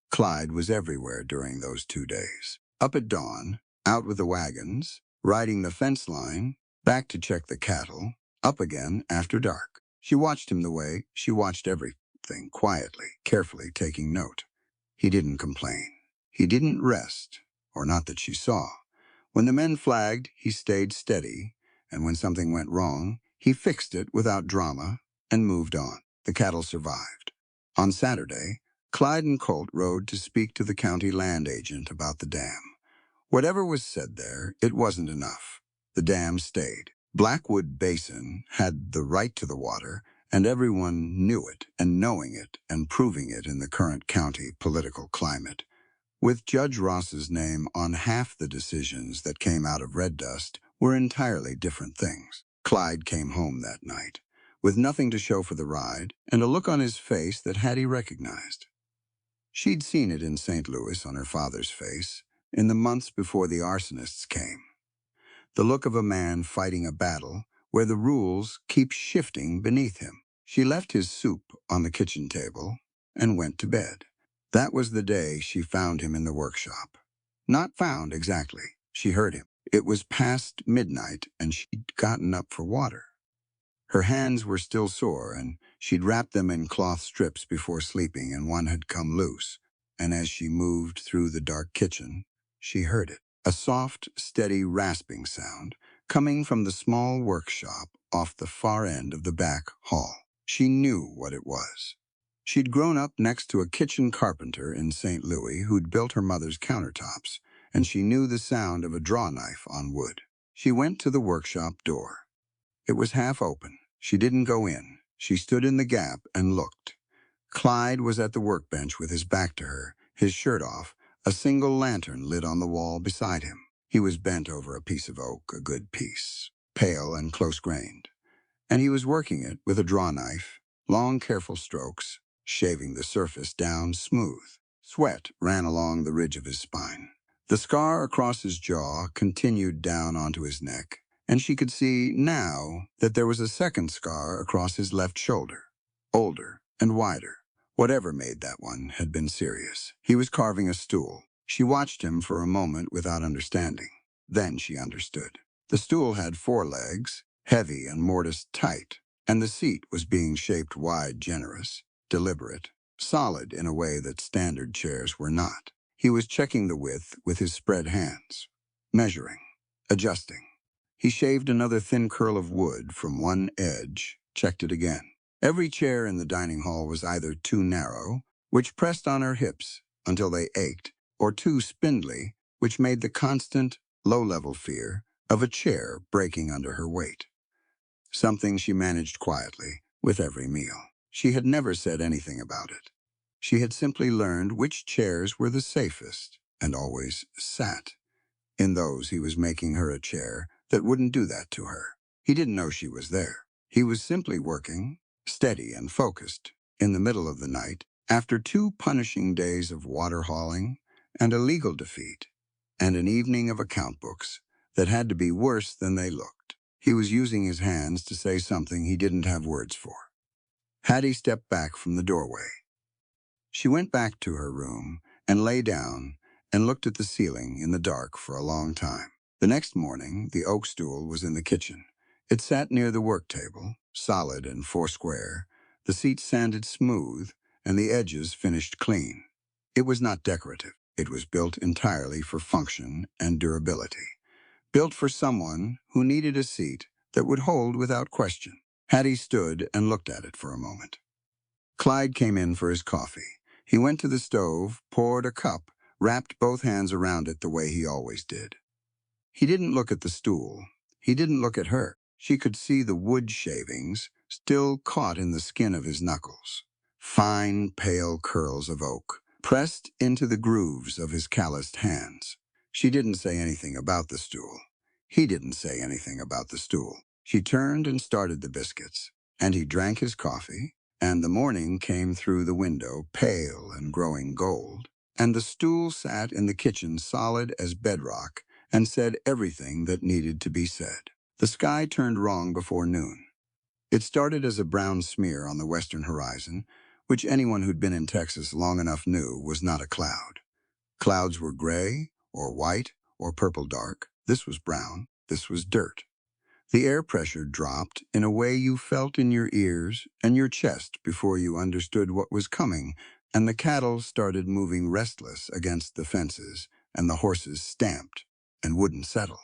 Clyde was everywhere during those 2 days. Up at dawn, out with the wagons, riding the fence line, back to check the cattle, up again after dark. She watched him the way she watched everything, quietly, carefully taking note. He didn't complain. He didn't rest, or not that she saw. When the men flagged, he stayed steady, and when something went wrong, he fixed it without drama and moved on. The cattle survived. On Saturday, Clyde and Colt rode to speak to the county land agent about the dam. Whatever was said there, it wasn't enough. The dam stayed. Blackwood Basin had the right to the water, and everyone knew it, and knowing it, and proving it in the current county political climate. With Judge Ross's name on half the decisions that came out of Red Dust were entirely different things. Clyde came home that night, with nothing to show for the ride, and a look on his face that Hattie recognized. She'd seen it in St. Louis on her father's face, in the months before the arsonists came. The look of a man fighting a battle where the rules keep shifting beneath him. She left his soup on the kitchen table and went to bed. That was the day she found him in the workshop. Not found exactly. She heard him. It was past midnight and she'd gotten up for water. Her hands were still sore, and she'd wrapped them in cloth strips before sleeping, and one had come loose. And as she moved through the dark kitchen, she heard it. A soft, steady rasping sound coming from the small workshop off the far end of the back hall. She knew what it was. She'd grown up next to a kitchen carpenter in St. Louis who'd built her mother's countertops, and she knew the sound of a draw knife on wood. She went to the workshop door. It was half open. She didn't go in. She stood in the gap and looked. Clyde was at the workbench with his back to her, his shirt off, a single lantern lit on the wall beside him. He was bent over a piece of oak, a good piece, pale and close-grained, and he was working it with a draw knife, long, careful strokes, shaving the surface down smooth. Sweat ran along the ridge of his spine. The scar across his jaw continued down onto his neck, and she could see now that there was a second scar across his left shoulder, older and wider. Whatever made that one had been serious. He was carving a stool. She watched him for a moment without understanding. Then she understood. The stool had 4 legs, heavy and mortised tight, and the seat was being shaped wide, generous, deliberate, solid in a way that standard chairs were not. He was checking the width with his spread hands, measuring, adjusting. He shaved another thin curl of wood from one edge, checked it again. Every chair in the dining hall was either too narrow, which pressed on her hips until they ached, or too spindly, which made the constant, low-level fear of a chair breaking under her weight. Something she managed quietly, with every meal. She had never said anything about it. She had simply learned which chairs were the safest, and always sat in those. He was making her a chair that wouldn't do that to her. He didn't know she was there. He was simply working, steady and focused, in the middle of the night, after 2 punishing days of water hauling and a legal defeat, and an evening of account books that had to be worse than they looked. He was using his hands to say something he didn't have words for. Hattie stepped back from the doorway. She went back to her room and lay down and looked at the ceiling in the dark for a long time. The next morning, the oak stool was in the kitchen. It sat near the work table, solid and foursquare, the seat sanded smooth, and the edges finished clean. It was not decorative. It was built entirely for function and durability. Built for someone who needed a seat that would hold without question. Hattie stood and looked at it for a moment. Clyde came in for his coffee. He went to the stove, poured a cup, wrapped both hands around it the way he always did. He didn't look at the stool. He didn't look at her. She could see the wood shavings still caught in the skin of his knuckles. Fine, pale curls of oak, pressed into the grooves of his calloused hands. She didn't say anything about the stool. He didn't say anything about the stool. She turned and started the biscuits, and he drank his coffee, and the morning came through the window, pale and growing gold, and the stool sat in the kitchen solid as bedrock and said everything that needed to be said. The sky turned wrong before noon. It started as a brown smear on the western horizon, which anyone who'd been in Texas long enough knew was not a cloud. Clouds were gray, or white, or purple dark. This was brown. This was dirt. The air pressure dropped in a way you felt in your ears and your chest before you understood what was coming, and the cattle started moving restless against the fences, and the horses stamped and wouldn't settle.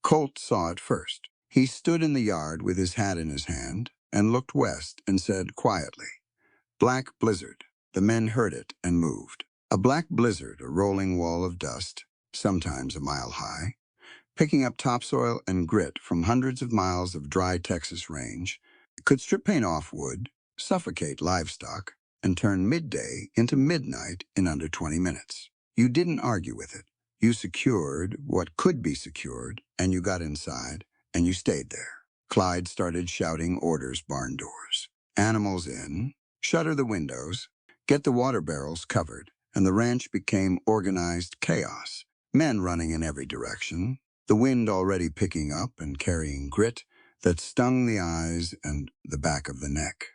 Colt saw it first. He stood in the yard with his hat in his hand and looked west and said quietly, "Black blizzard." The men heard it and moved. A black blizzard, a rolling wall of dust, sometimes a mile high, picking up topsoil and grit from hundreds of miles of dry Texas range, could strip paint off wood, suffocate livestock, and turn midday into midnight in under 20 minutes. You didn't argue with it. You secured what could be secured, and you got inside, and you stayed there. Clyde started shouting orders barn doors. Animals in, shutter the windows, get the water barrels covered, and the ranch became organized chaos. Men running in every direction, the wind already picking up and carrying grit that stung the eyes and the back of the neck.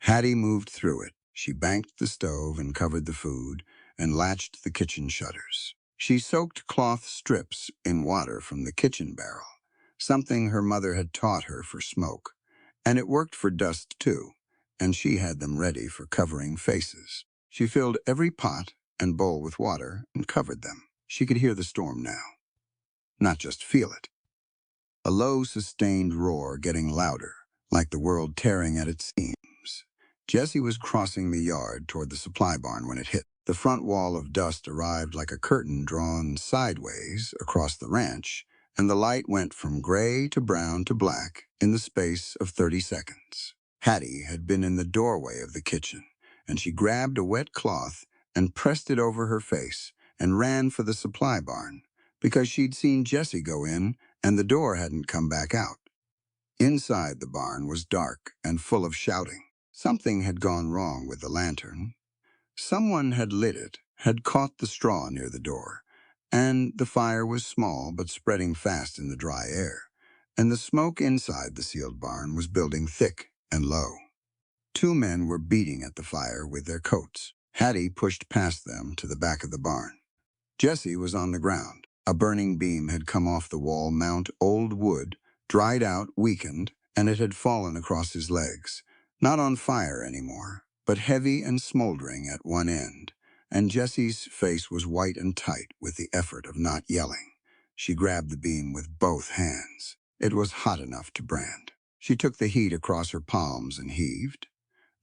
Hattie moved through it. She banked the stove and covered the food and latched the kitchen shutters. She soaked cloth strips in water from the kitchen barrel, something her mother had taught her for smoke. And it worked for dust too, and she had them ready for covering faces. She filled every pot and bowl with water and covered them. She could hear the storm now, not just feel it. A low, sustained roar getting louder, like the world tearing at its seams. Jesse was crossing the yard toward the supply barn when it hit. The front wall of dust arrived like a curtain drawn sideways across the ranch, and the light went from gray to brown to black in the space of 30 seconds. Hattie had been in the doorway of the kitchen, and she grabbed a wet cloth and pressed it over her face and ran for the supply barn, because she'd seen Jesse go in and the door hadn't come back out. Inside the barn was dark and full of shouting. Something had gone wrong with the lantern. Someone had lit it, had caught the straw near the door, and the fire was small but spreading fast in the dry air, and the smoke inside the sealed barn was building thick and low. Two men were beating at the fire with their coats. Hattie pushed past them to the back of the barn. Jesse was on the ground. A burning beam had come off the wall mount, old wood, dried out, weakened, and it had fallen across his legs. Not on fire anymore, but heavy and smoldering at one end, and Jesse's face was white and tight with the effort of not yelling. She grabbed the beam with both hands. It was hot enough to brand. She took the heat across her palms and heaved.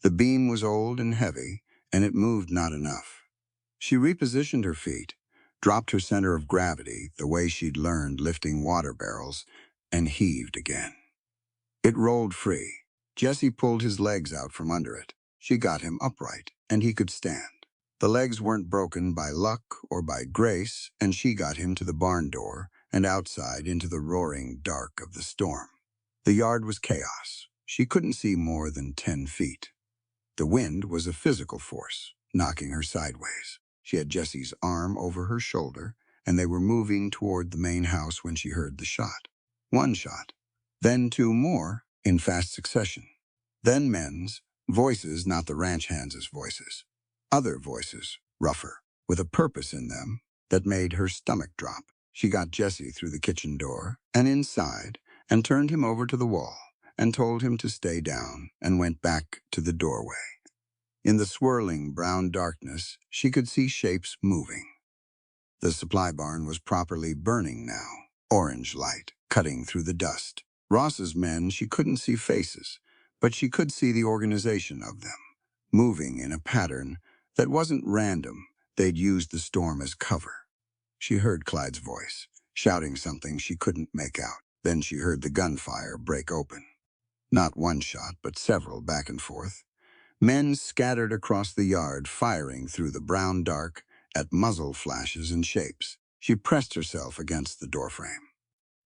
The beam was old and heavy, and it moved not enough. She repositioned her feet, dropped her center of gravity the way she'd learned lifting water barrels, and heaved again. It rolled free. Jesse pulled his legs out from under it. She got him upright, and he could stand. The legs weren't broken by luck or by grace, and she got him to the barn door and outside into the roaring dark of the storm. The yard was chaos. She couldn't see more than 10 feet. The wind was a physical force, knocking her sideways. She had Jesse's arm over her shoulder, and they were moving toward the main house when she heard the shot. One shot, then two more in fast succession. Then men's, voices not the ranch hands' voices. Other voices, rougher, with a purpose in them that made her stomach drop. She got Jesse through the kitchen door and inside and turned him over to the wall and told him to stay down and went back to the doorway. In the swirling brown darkness, she could see shapes moving. The supply barn was properly burning now, orange light cutting through the dust. Ross's men, she couldn't see faces, but she could see the organization of them, moving in a pattern that wasn't random. They'd used the storm as cover. She heard Clyde's voice, shouting something she couldn't make out. Then she heard the gunfire break open. Not one shot, but several back and forth. Men scattered across the yard, firing through the brown dark at muzzle flashes and shapes. She pressed herself against the doorframe.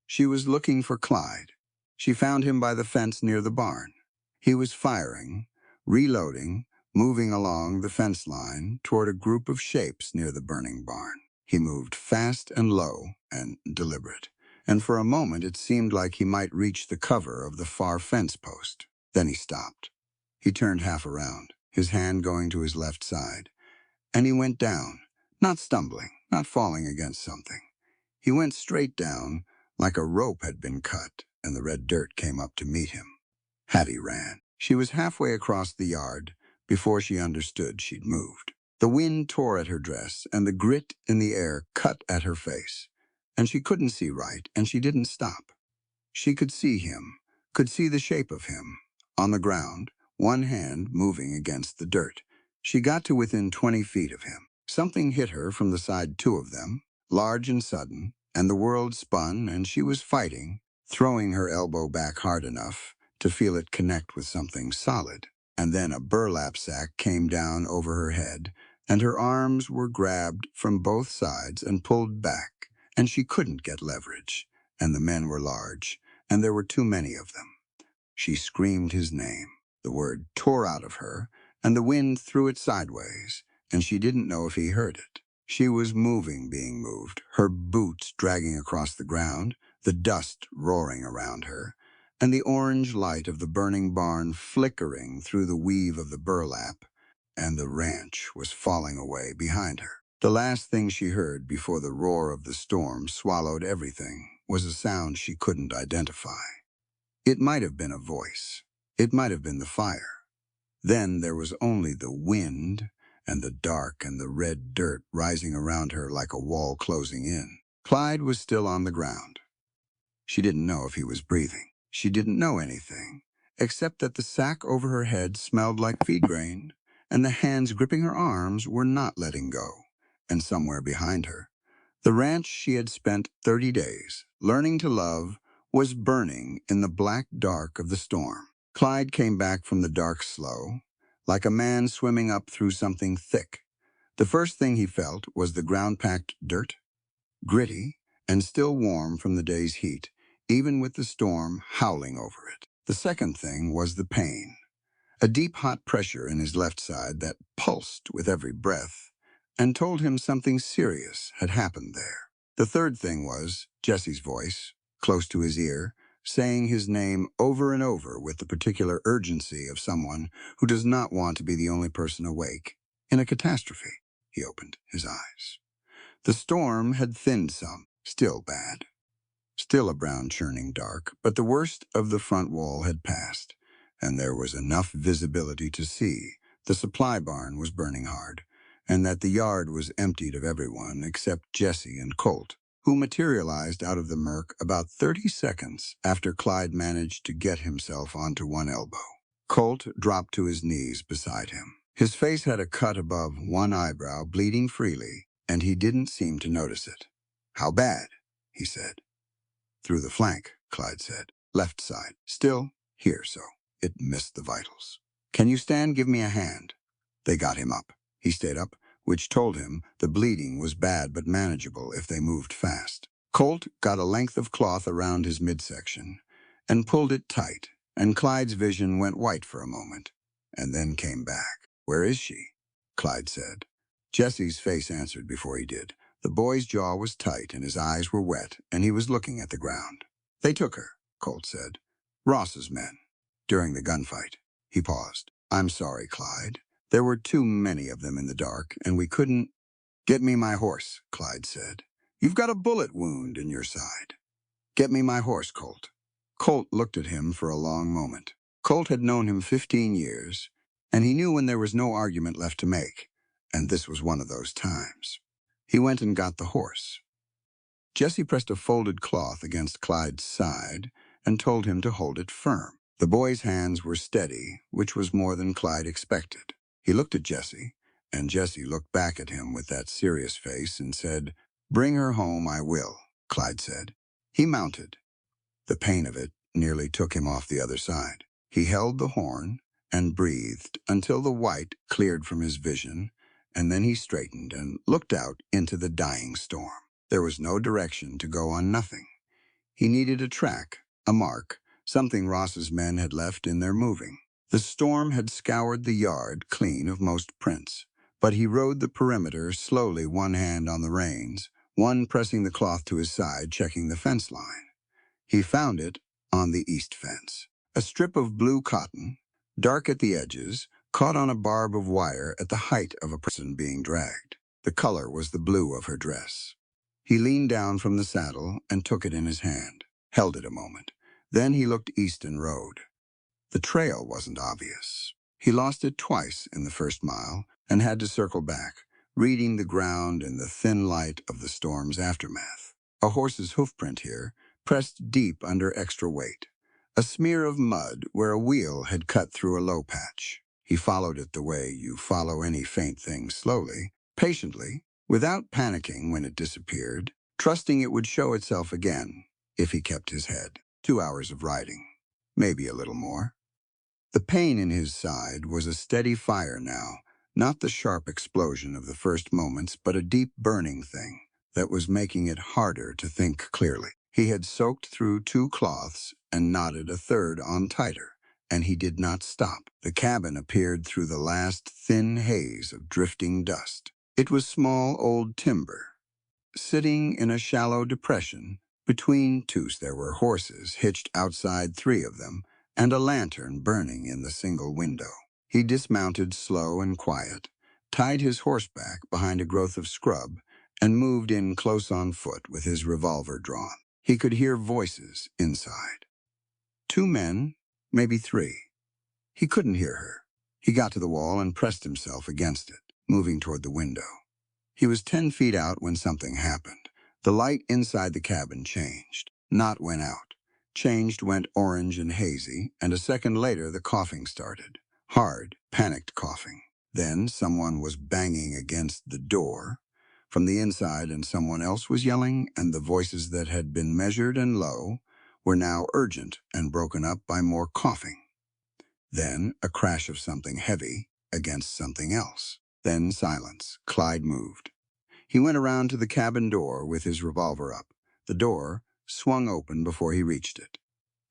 She was looking for Clyde. She found him by the fence near the barn. He was firing, reloading, moving along the fence line toward a group of shapes near the burning barn. He moved fast and low and deliberate, and for a moment it seemed like he might reach the cover of the far fence post. Then he stopped. He turned half around, his hand going to his left side, and he went down, not stumbling, not falling against something. He went straight down, like a rope had been cut, and the red dirt came up to meet him. Hattie ran. She was halfway across the yard before she understood she'd moved. The wind tore at her dress, and the grit in the air cut at her face. And she couldn't see right, and she didn't stop. She could see him, could see the shape of him, on the ground, one hand moving against the dirt. She got to within 20 feet of him. Something hit her from the side, two of them, large and sudden, and the world spun, and she was fighting, throwing her elbow back hard enough to feel it connect with something solid. And then a burlap sack came down over her head, and her arms were grabbed from both sides and pulled back, and she couldn't get leverage, and the men were large, and there were too many of them. She screamed his name. The word tore out of her, and the wind threw it sideways, and she didn't know if he heard it. She was moving, being moved, her boots dragging across the ground, the dust roaring around her, and the orange light of the burning barn flickering through the weave of the burlap, and the ranch was falling away behind her. The last thing she heard before the roar of the storm swallowed everything was a sound she couldn't identify. It might have been a voice. It might have been the fire. Then there was only the wind and the dark and the red dirt rising around her like a wall closing in. Clyde was still on the ground. She didn't know if he was breathing. She didn't know anything, except that the sack over her head smelled like feed grain, and the hands gripping her arms were not letting go. And somewhere behind her, the ranch she had spent 30 days learning to love was burning in the black dark of the storm. Clyde came back from the dark slow, like a man swimming up through something thick. The first thing he felt was the ground-packed dirt, gritty and still warm from the day's heat, even with the storm howling over it. The second thing was the pain, a deep hot pressure in his left side that pulsed with every breath and told him something serious had happened there. The third thing was Jesse's voice, close to his ear, saying his name over and over with the particular urgency of someone who does not want to be the only person awake in a catastrophe. He opened his eyes. The storm had thinned some, still bad. Still a brown churning dark, but the worst of the front wall had passed, and there was enough visibility to see the supply barn was burning hard, and that the yard was emptied of everyone except Jesse and Colt, who materialized out of the murk about 30 seconds after Clyde managed to get himself onto one elbow. Colt dropped to his knees beside him. His face had a cut above one eyebrow, bleeding freely, and he didn't seem to notice it. "How bad?" he said. "Through the flank," Clyde said. "Left side. Still, here, so." It missed the vitals. "Can you stand? Give me a hand." They got him up. He stayed up, which told him the bleeding was bad but manageable if they moved fast. Colt got a length of cloth around his midsection and pulled it tight, and Clyde's vision went white for a moment, and then came back. "Where is she?" Clyde said. Jesse's face answered before he did. The boy's jaw was tight and his eyes were wet, and he was looking at the ground. "They took her," Colt said. "Ross's men. During the gunfight." He paused. "I'm sorry, Clyde. There were too many of them in the dark, and we couldn't—" "Get me my horse," Clyde said. "You've got a bullet wound in your side." "Get me my horse, Colt." Colt looked at him for a long moment. Colt had known him 15 years, and he knew when there was no argument left to make, and this was one of those times. He went and got the horse. Jesse pressed a folded cloth against Clyde's side and told him to hold it firm. The boy's hands were steady, which was more than Clyde expected. He looked at Jesse, and Jesse looked back at him with that serious face and said, "Bring her home, I will," Clyde said. He mounted. The pain of it nearly took him off the other side. He held the horn and breathed until the white cleared from his vision, and then he straightened and looked out into the dying storm. There was no direction to go on, nothing. He needed a track, a mark, something Ross's men had left in their moving. The storm had scoured the yard clean of most prints, but he rode the perimeter slowly, one hand on the reins, one pressing the cloth to his side, checking the fence line. He found it on the east fence. A strip of blue cotton, dark at the edges, caught on a barb of wire at the height of a person being dragged. The color was the blue of her dress. He leaned down from the saddle and took it in his hand, held it a moment. Then he looked east and rode. The trail wasn't obvious. He lost it twice in the first mile and had to circle back, reading the ground in the thin light of the storm's aftermath. A horse's hoofprint here, pressed deep under extra weight. A smear of mud where a wheel had cut through a low patch. He followed it the way you follow any faint thing, slowly, patiently, without panicking when it disappeared, trusting it would show itself again if he kept his head. 2 hours of riding, maybe a little more. The pain in his side was a steady fire now, not the sharp explosion of the first moments, but a deep burning thing that was making it harder to think clearly. He had soaked through 2 cloths and knotted a third on tighter, and he did not stop. The cabin appeared through the last thin haze of drifting dust. It was small old timber, sitting in a shallow depression between 2. There were horses hitched outside 3 of them, and a lantern burning in the single window. He dismounted slow and quiet, tied his horse back behind a growth of scrub, and moved in close on foot with his revolver drawn. He could hear voices inside. 2 men, maybe 3. He couldn't hear her. He got to the wall and pressed himself against it, moving toward the window. He was 10 feet out when something happened. The light inside the cabin changed, not went out. Changed, went orange and hazy, and a second later the coughing started. Hard, panicked coughing. Then someone was banging against the door from the inside, and someone else was yelling, and the voices that had been measured and low were now urgent and broken up by more coughing. Then a crash of something heavy against something else. Then silence. Clyde moved. He went around to the cabin door with his revolver up. The door swung open before he reached it.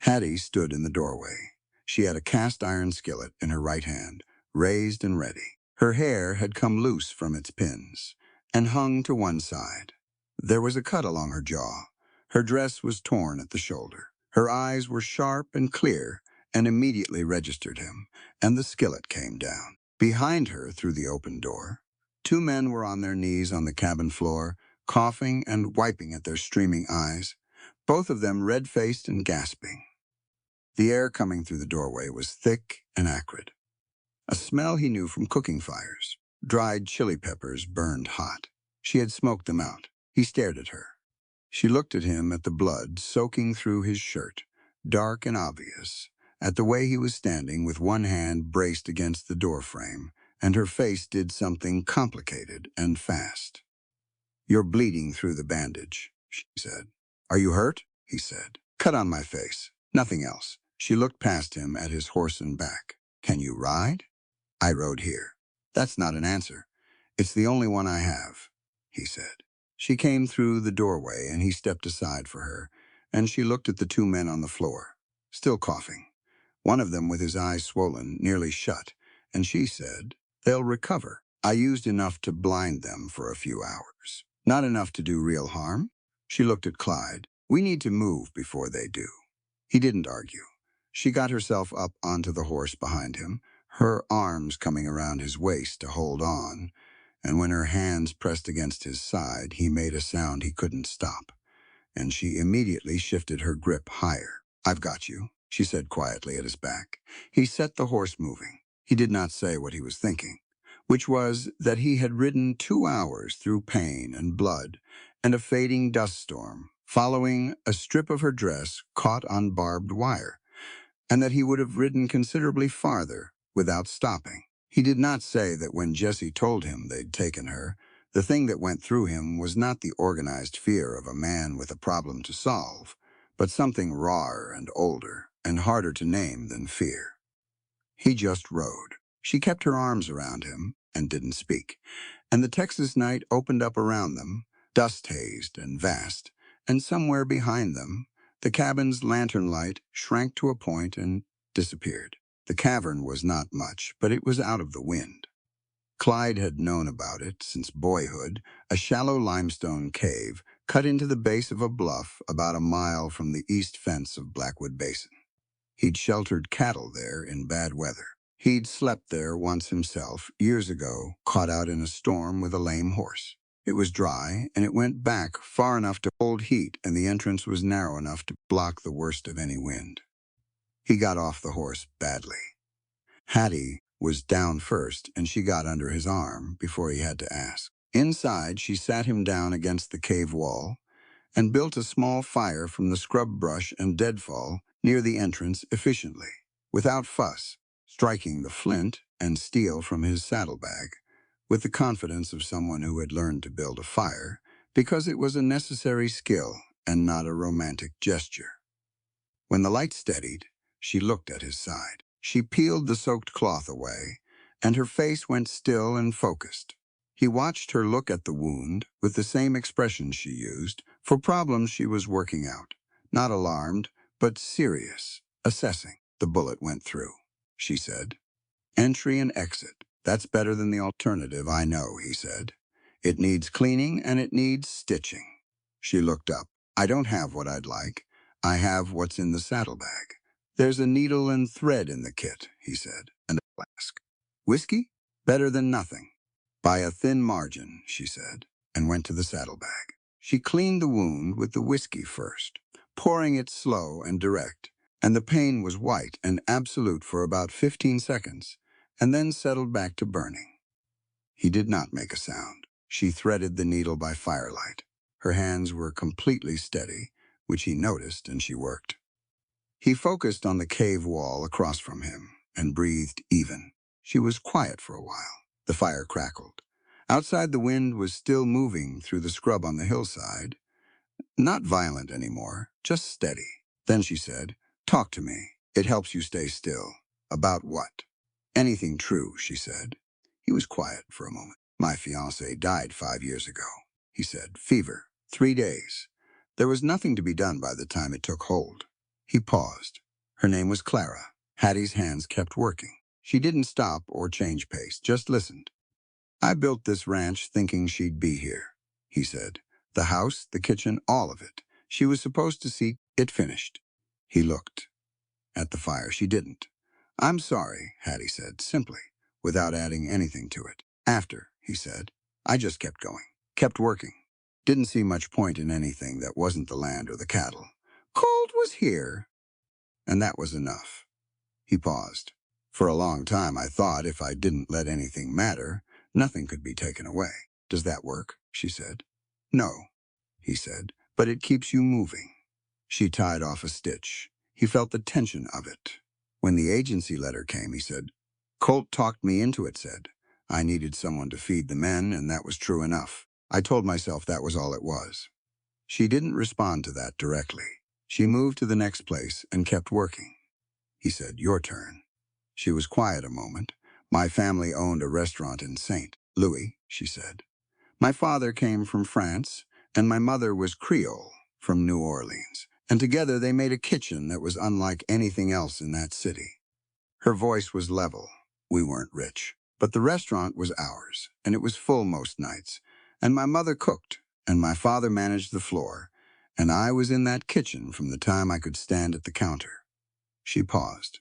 Hattie stood in the doorway. She had a cast-iron skillet in her right hand, raised and ready. Her hair had come loose from its pins and hung to one side. There was a cut along her jaw. Her dress was torn at the shoulder. Her eyes were sharp and clear and immediately registered him, and the skillet came down. Behind her, through the open door, 2 men were on their knees on the cabin floor, coughing and wiping at their streaming eyes, both of them red-faced and gasping. The air coming through the doorway was thick and acrid. A smell he knew from cooking fires. Dried chili peppers burned hot. She had smoked them out. He stared at her. She looked at him, at the blood soaking through his shirt, dark and obvious, at the way he was standing with one hand braced against the doorframe, and her face did something complicated and fast. "You're bleeding through the bandage," she said. "Are you hurt?" he said. "Cut on my face. Nothing else." She looked past him at his horse and back. "Can you ride?" "I rode here." "That's not an answer." "It's the only one I have," he said. She came through the doorway, and he stepped aside for her, and she looked at the 2 men on the floor, still coughing. One of them with his eyes swollen, nearly shut, and she said, "They'll recover. I used enough to blind them for a few hours. Not enough to do real harm." She looked at Clyde. "We need to move before they do." He didn't argue. She got herself up onto the horse behind him, her arms coming around his waist to hold on, and when her hands pressed against his side, he made a sound he couldn't stop, and she immediately shifted her grip higher. "I've got you," she said quietly at his back. He set the horse moving. He did not say what he was thinking, which was that he had ridden 2 hours through pain and blood and a fading dust storm, following a strip of her dress caught on barbed wire, and that he would have ridden considerably farther without stopping. He did not say that when Jesse told him they'd taken her, the thing that went through him was not the organized fear of a man with a problem to solve, but something rawer and older and harder to name than fear. He just rode. She kept her arms around him and didn't speak, and the Texas night opened up around them, dust-hazed and vast, and somewhere behind them, the cabin's lantern light shrank to a point and disappeared. The cavern was not much, but it was out of the wind. Clyde had known about it since boyhood, a shallow limestone cave cut into the base of a bluff about a mile from the east fence of Blackwood Basin. He'd sheltered cattle there in bad weather. He'd slept there once himself, years ago, caught out in a storm with a lame horse. It was dry, and it went back far enough to hold heat, and the entrance was narrow enough to block the worst of any wind. He got off the horse badly. Hattie was down first, and she got under his arm before he had to ask. Inside, she sat him down against the cave wall and built a small fire from the scrub brush and deadfall near the entrance efficiently, without fuss, striking the flint and steel from his saddlebag, with the confidence of someone who had learned to build a fire, because it was a necessary skill and not a romantic gesture. When the light steadied, she looked at his side. She peeled the soaked cloth away, and her face went still and focused. He watched her look at the wound with the same expression she used for problems she was working out. Not alarmed, but serious, assessing. The bullet went through, she said. Entry and exit. That's better than the alternative, I know, he said. It needs cleaning and it needs stitching. She looked up. I don't have what I'd like. I have what's in the saddlebag. There's a needle and thread in the kit, he said, and a flask. Whiskey? Better than nothing. By a thin margin, she said, and went to the saddlebag. She cleaned the wound with the whiskey first, pouring it slow and direct, and the pain was white and absolute for about 15 seconds, and then settled back to burning. He did not make a sound. She threaded the needle by firelight. Her hands were completely steady, which he noticed, and she worked. He focused on the cave wall across from him and breathed even. She was quiet for a while. The fire crackled. Outside, the wind was still moving through the scrub on the hillside. Not violent anymore, just steady. Then she said, Talk to me. It helps you stay still. About what? Anything true, she said. He was quiet for a moment. My fiancée died 5 years ago, he said. Fever. 3 days. There was nothing to be done by the time it took hold. He paused. Her name was Clara. Hattie's hands kept working. She didn't stop or change pace, just listened. I built this ranch thinking she'd be here, he said. The house, the kitchen, all of it. She was supposed to see it finished. He looked at the fire. She didn't. I'm sorry, Hattie said, simply, without adding anything to it. After, he said, I just kept going, kept working. Didn't see much point in anything that wasn't the land or the cattle. Cold was here, and that was enough. He paused. For a long time, I thought if I didn't let anything matter, nothing could be taken away. Does that work? She said. No, he said, but it keeps you moving. She tied off a stitch. He felt the tension of it. When the agency letter came, he said, Colt talked me into it, said. I needed someone to feed the men, and that was true enough. I told myself that was all it was. She didn't respond to that directly. She moved to the next place and kept working. He said, Your turn. She was quiet a moment. My family owned a restaurant in St. Louis, she said. My father came from France, and my mother was Creole from New Orleans, and together they made a kitchen that was unlike anything else in that city. Her voice was level. We weren't rich, but the restaurant was ours, and it was full most nights, and my mother cooked, and my father managed the floor, and I was in that kitchen from the time I could stand at the counter. She paused.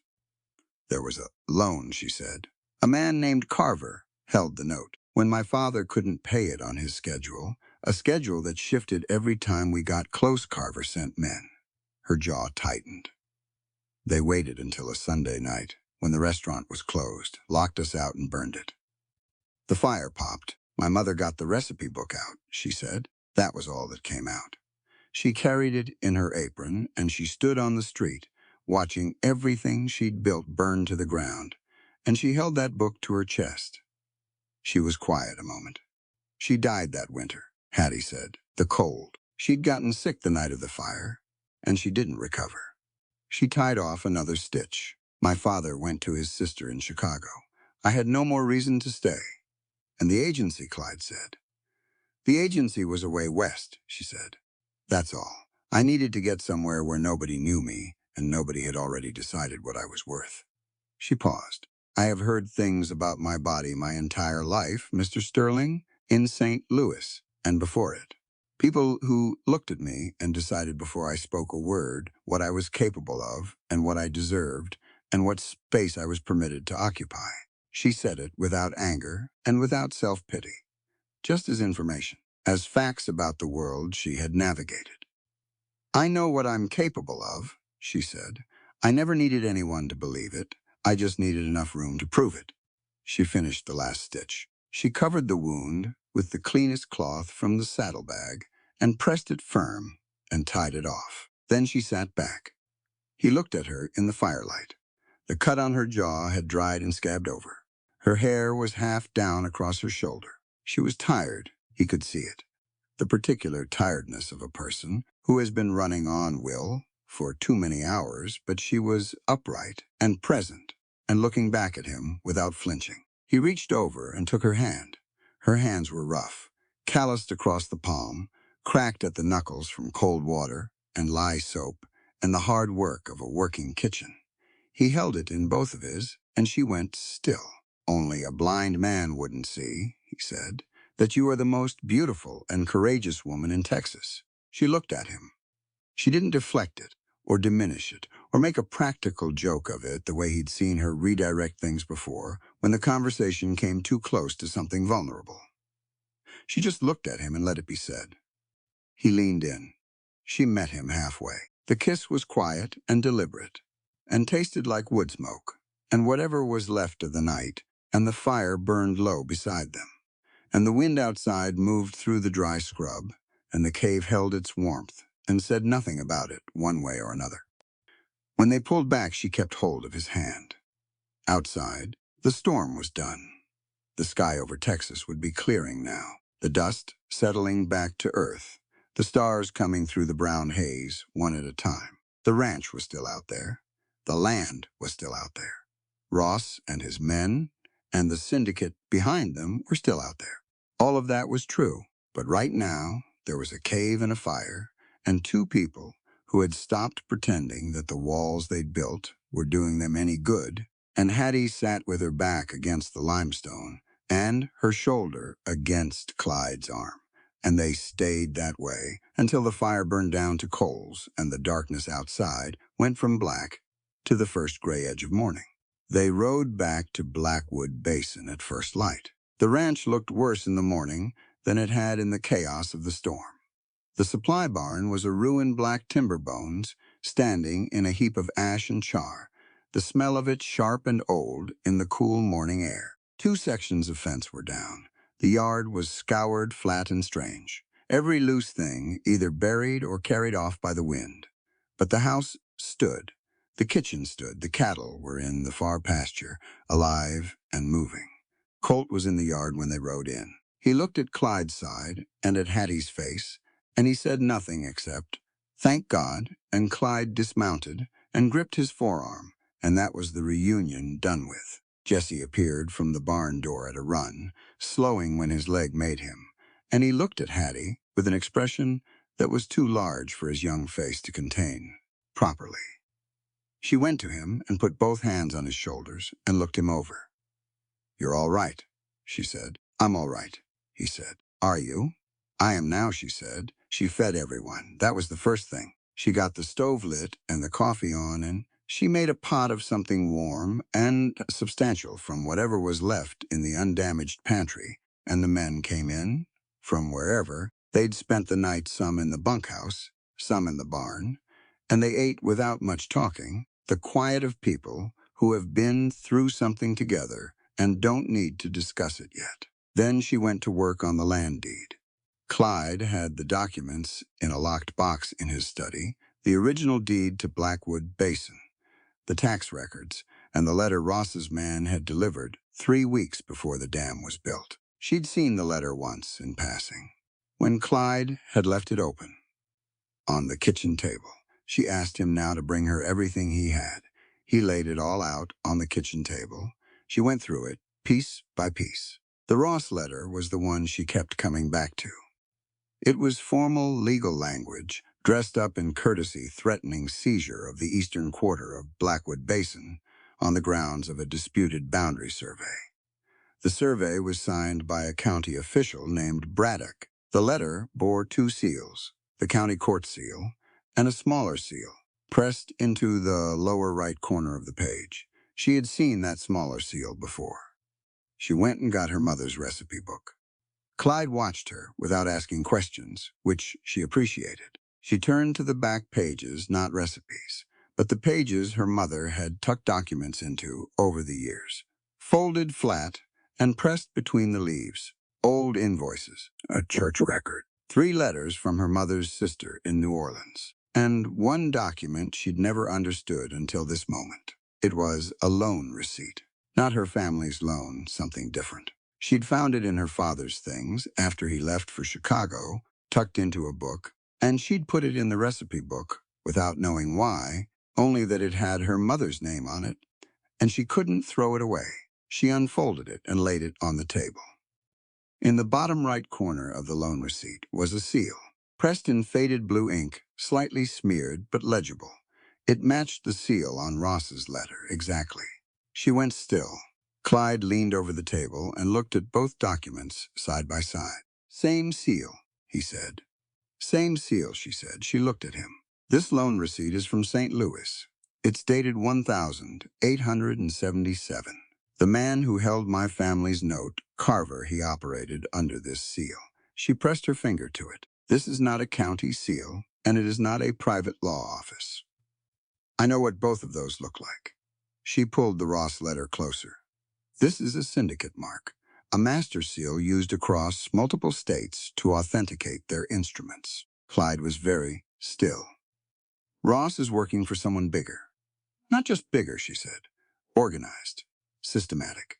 There was a loan, she said. A man named Carver held the note. When my father couldn't pay it on his schedule, a schedule that shifted every time we got close, Carver sent men. Her jaw tightened. They waited until a Sunday night, when the restaurant was closed, locked us out and burned it. The fire popped. My mother got the recipe book out, she said. That was all that came out. She carried it in her apron, and she stood on the street, watching everything she'd built burn to the ground, and she held that book to her chest. She was quiet a moment. She died that winter, Hattie said. The cold. She'd gotten sick the night of the fire. and she didn't recover. She tied off another stitch. My father went to his sister in Chicago. I had no more reason to stay. And the agency, Clyde said. The agency was away west, she said. That's all. I needed to get somewhere where nobody knew me, and nobody had already decided what I was worth. She paused. I have heard things about my body my entire life, Mr. Sterling, in St. Louis and before it. People who looked at me and decided before I spoke a word what I was capable of and what I deserved and what space I was permitted to occupy. She said it without anger and without self-pity, just as information, as facts about the world she had navigated. I know what I'm capable of, she said. I never needed anyone to believe it. I just needed enough room to prove it. She finished the last stitch. She covered the wound with the cleanest cloth from the saddlebag and pressed it firm and tied it off. Then she sat back. He looked at her in the firelight. The cut on her jaw had dried and scabbed over. Her hair was half down across her shoulder. She was tired. He could see it. The particular tiredness of a person who has been running on Will for too many hours, but she was upright and present and looking back at him without flinching. He reached over and took her hand. Her hands were rough, calloused across the palm, cracked at the knuckles from cold water and lye soap and the hard work of a working kitchen. He held it in both of his, and she went still. Only a blind man wouldn't see, he said, that you are the most beautiful and courageous woman in Texas. She looked at him. She didn't deflect it or diminish it or make a practical joke of it the way he'd seen her redirect things before when the conversation came too close to something vulnerable. She just looked at him and let it be said. He leaned in. She met him halfway. The kiss was quiet and deliberate and tasted like wood smoke and whatever was left of the night, and the fire burned low beside them. And the wind outside moved through the dry scrub, and the cave held its warmth and said nothing about it one way or another. When they pulled back, she kept hold of his hand. Outside, the storm was done. The sky over Texas would be clearing now, the dust settling back to earth, the stars coming through the brown haze one at a time. The ranch was still out there. The land was still out there. Ross and his men and the syndicate behind them were still out there. All of that was true, but right now there was a cave and a fire, and two people who had stopped pretending that the walls they'd built were doing them any good, and Hattie sat with her back against the limestone and her shoulder against Clyde's arm, and they stayed that way until the fire burned down to coals and the darkness outside went from black to the first gray edge of morning. They rode back to Blackwood Basin at first light. The ranch looked worse in the morning than it had in the chaos of the storm. The supply barn was a ruined black timber bones standing in a heap of ash and char, the smell of it sharp and old in the cool morning air. Two sections of fence were down. The yard was scoured flat and strange, every loose thing either buried or carried off by the wind. But the house stood. The kitchen stood. The cattle were in the far pasture, alive and moving. Colt was in the yard when they rode in. He looked at Clyde's side and at Hattie's face, and he said nothing except, "Thank God," and Clyde dismounted and gripped his forearm, and that was the reunion done with. Jesse appeared from the barn door at a run, slowing when his leg made him, and he looked at Hattie with an expression that was too large for his young face to contain properly. She went to him and put both hands on his shoulders and looked him over. "You're all right," she said. "I'm all right," he said. "Are you?" "I am now," she said. She fed everyone. That was the first thing. She got the stove lit and the coffee on, and she made a pot of something warm and substantial from whatever was left in the undamaged pantry, and the men came in from wherever. They'd spent the night, some in the bunkhouse, some in the barn, and they ate without much talking, the quiet of people who have been through something together and don't need to discuss it yet. Then she went to work on the land deed. Clyde had the documents in a locked box in his study, the original deed to Blackwood Basin, the tax records, and the letter Ross's man had delivered 3 weeks before the dam was built. She'd seen the letter once in passing, when Clyde had left it open on the kitchen table. She asked him now to bring her everything he had. He laid it all out on the kitchen table. She went through it, piece by piece. The Ross letter was the one she kept coming back to. It was formal legal language, dressed up in courtesy threatening seizure of the eastern quarter of Blackwood Basin on the grounds of a disputed boundary survey. The survey was signed by a county official named Braddock. The letter bore two seals, the county court seal and a smaller seal, pressed into the lower right corner of the page. She had seen that smaller seal before. She went and got her mother's recipe book. Clyde watched her without asking questions, which she appreciated. She turned to the back pages, not recipes, but the pages her mother had tucked documents into over the years. Folded flat and pressed between the leaves, old invoices, a church record, 3 letters from her mother's sister in New Orleans, and one document she'd never understood until this moment. It was a loan receipt. Not her family's loan, something different. She'd found it in her father's things after he left for Chicago, tucked into a book, and she'd put it in the recipe book without knowing why, only that it had her mother's name on it, and she couldn't throw it away. She unfolded it and laid it on the table. In the bottom right corner of the loan receipt was a seal, pressed in faded blue ink, slightly smeared but legible. It matched the seal on Ross's letter exactly. She went still. Clyde leaned over the table and looked at both documents side by side. "Same seal," he said. "Same seal," she said. She looked at him. "This loan receipt is from St. Louis. It's dated 1877. The man who held my family's note, Carver, he operated under this seal." She pressed her finger to it. "This is not a county seal, and it is not a private law office. I know what both of those look like." She pulled the Ross letter closer. "This is a syndicate mark, a master seal used across multiple states to authenticate their instruments." Clyde was very still. "Ross is working for someone bigger." "Not just bigger," she said. "Organized. Systematic."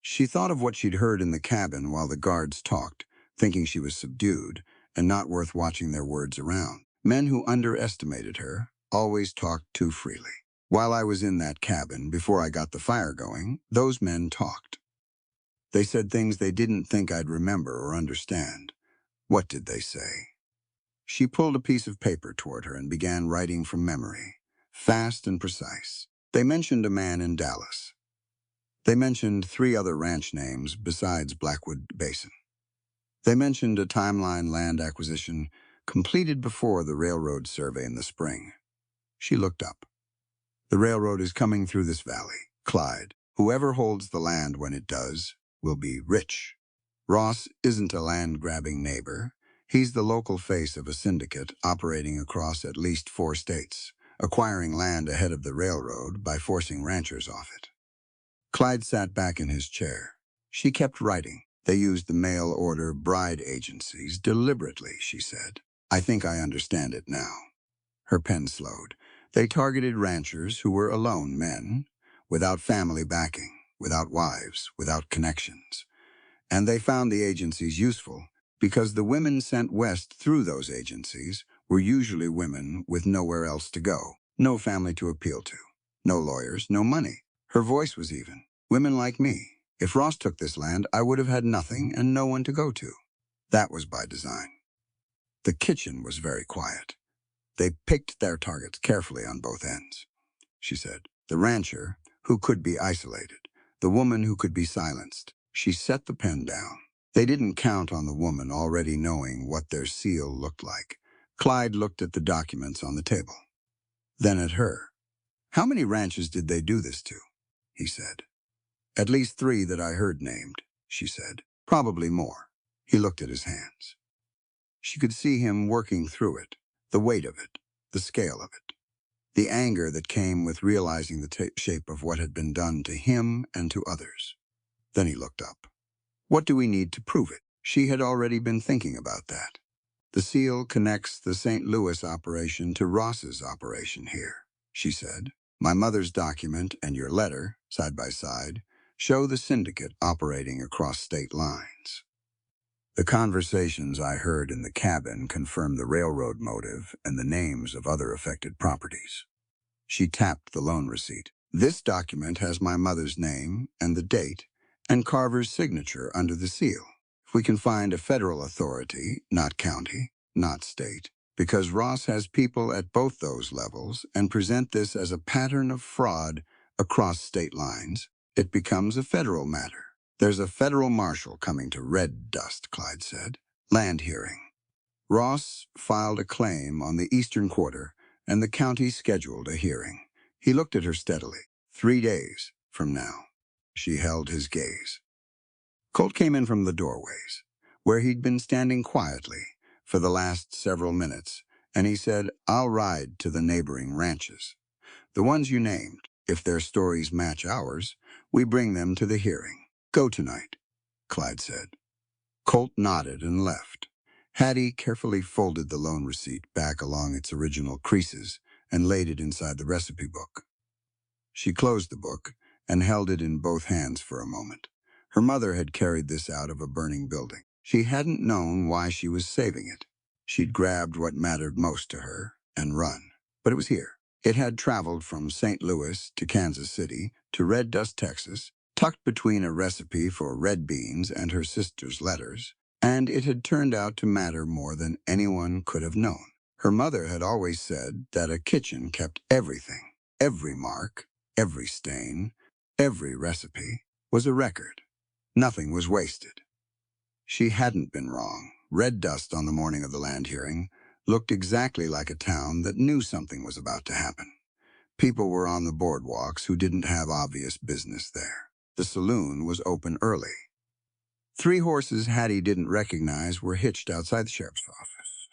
She thought of what she'd heard in the cabin while the guards talked, thinking she was subdued and not worth watching their words around. Men who underestimated her always talked too freely. While I was in that cabin, before I got the fire going, those men talked. They said things they didn't think I'd remember or understand. What did they say? She pulled a piece of paper toward her and began writing from memory, fast and precise. They mentioned a man in Dallas. They mentioned 3 other ranch names besides Blackwood Basin. They mentioned a timeline land acquisition completed before the railroad survey in the spring. She looked up. "The railroad is coming through this valley, Clyde. Whoever holds the land when it does will be rich. Ross isn't a land-grabbing neighbor. He's the local face of a syndicate operating across at least 4 states, acquiring land ahead of the railroad by forcing ranchers off it." Clyde sat back in his chair. She kept writing. "They used the mail-order bride agencies deliberately," she said. "I think I understand it now." Her pen slowed. "They targeted ranchers who were alone men, without family backing, without wives, without connections. And they found the agencies useful because the women sent west through those agencies were usually women with nowhere else to go, no family to appeal to, no lawyers, no money." Her voice was even. "Women like me. If Ross took this land, I would have had nothing and no one to go to." That was by design. The kitchen was very quiet. "They picked their targets carefully on both ends," she said. "The rancher, who could be isolated. The woman who could be silenced." She set the pen down. They didn't count on the woman already knowing what their seal looked like. Clyde looked at the documents on the table, then at her. "How many ranches did they do this to?" he said. "At least 3 that I heard named," she said. "Probably more." He looked at his hands. She could see him working through it, the weight of it, the scale of it, the anger that came with realizing the shape of what had been done to him and to others. Then he looked up. "What do we need to prove it?" She had already been thinking about that. "The seal connects the St. Louis operation to Ross's operation here," she said. "My mother's document and your letter, side by side, show the syndicate operating across state lines." The conversations I heard in the cabin confirmed the railroad motive and the names of other affected properties. She tapped the loan receipt. This document has my mother's name and the date, and Carver's signature under the seal. If we can find a federal authority, not county, not state, because Ross has people at both those levels and present this as a pattern of fraud across state lines, it becomes a federal matter. There's a federal marshal coming to Red Dust, Clyde said. Land hearing. Ross filed a claim on the Eastern Quarter, and the county scheduled a hearing. He looked at her steadily. 3 days from now. She held his gaze. Colt came in from the doorways, where he'd been standing quietly for the last several minutes, and he said, "I'll ride to the neighboring ranches. The ones you named, if their stories match ours, we bring them to the hearing. Go tonight," Clyde said. Colt nodded and left. Hattie carefully folded the loan receipt back along its original creases and laid it inside the recipe book. She closed the book and held it in both hands for a moment. Her mother had carried this out of a burning building. She hadn't known why she was saving it. She'd grabbed what mattered most to her and run. But it was here. It had traveled from St. Louis to Kansas City to Red Dust, Texas, tucked between a recipe for red beans and her sister's letters, and it had turned out to matter more than anyone could have known. Her mother had always said that a kitchen kept everything, every mark, every stain, every recipe was a record. Nothing was wasted. She hadn't been wrong. Red Dust on the morning of the land hearing looked exactly like a town that knew something was about to happen. People were on the boardwalks who didn't have obvious business there. The saloon was open early. 3 horses Hattie didn't recognize were hitched outside the sheriff's office,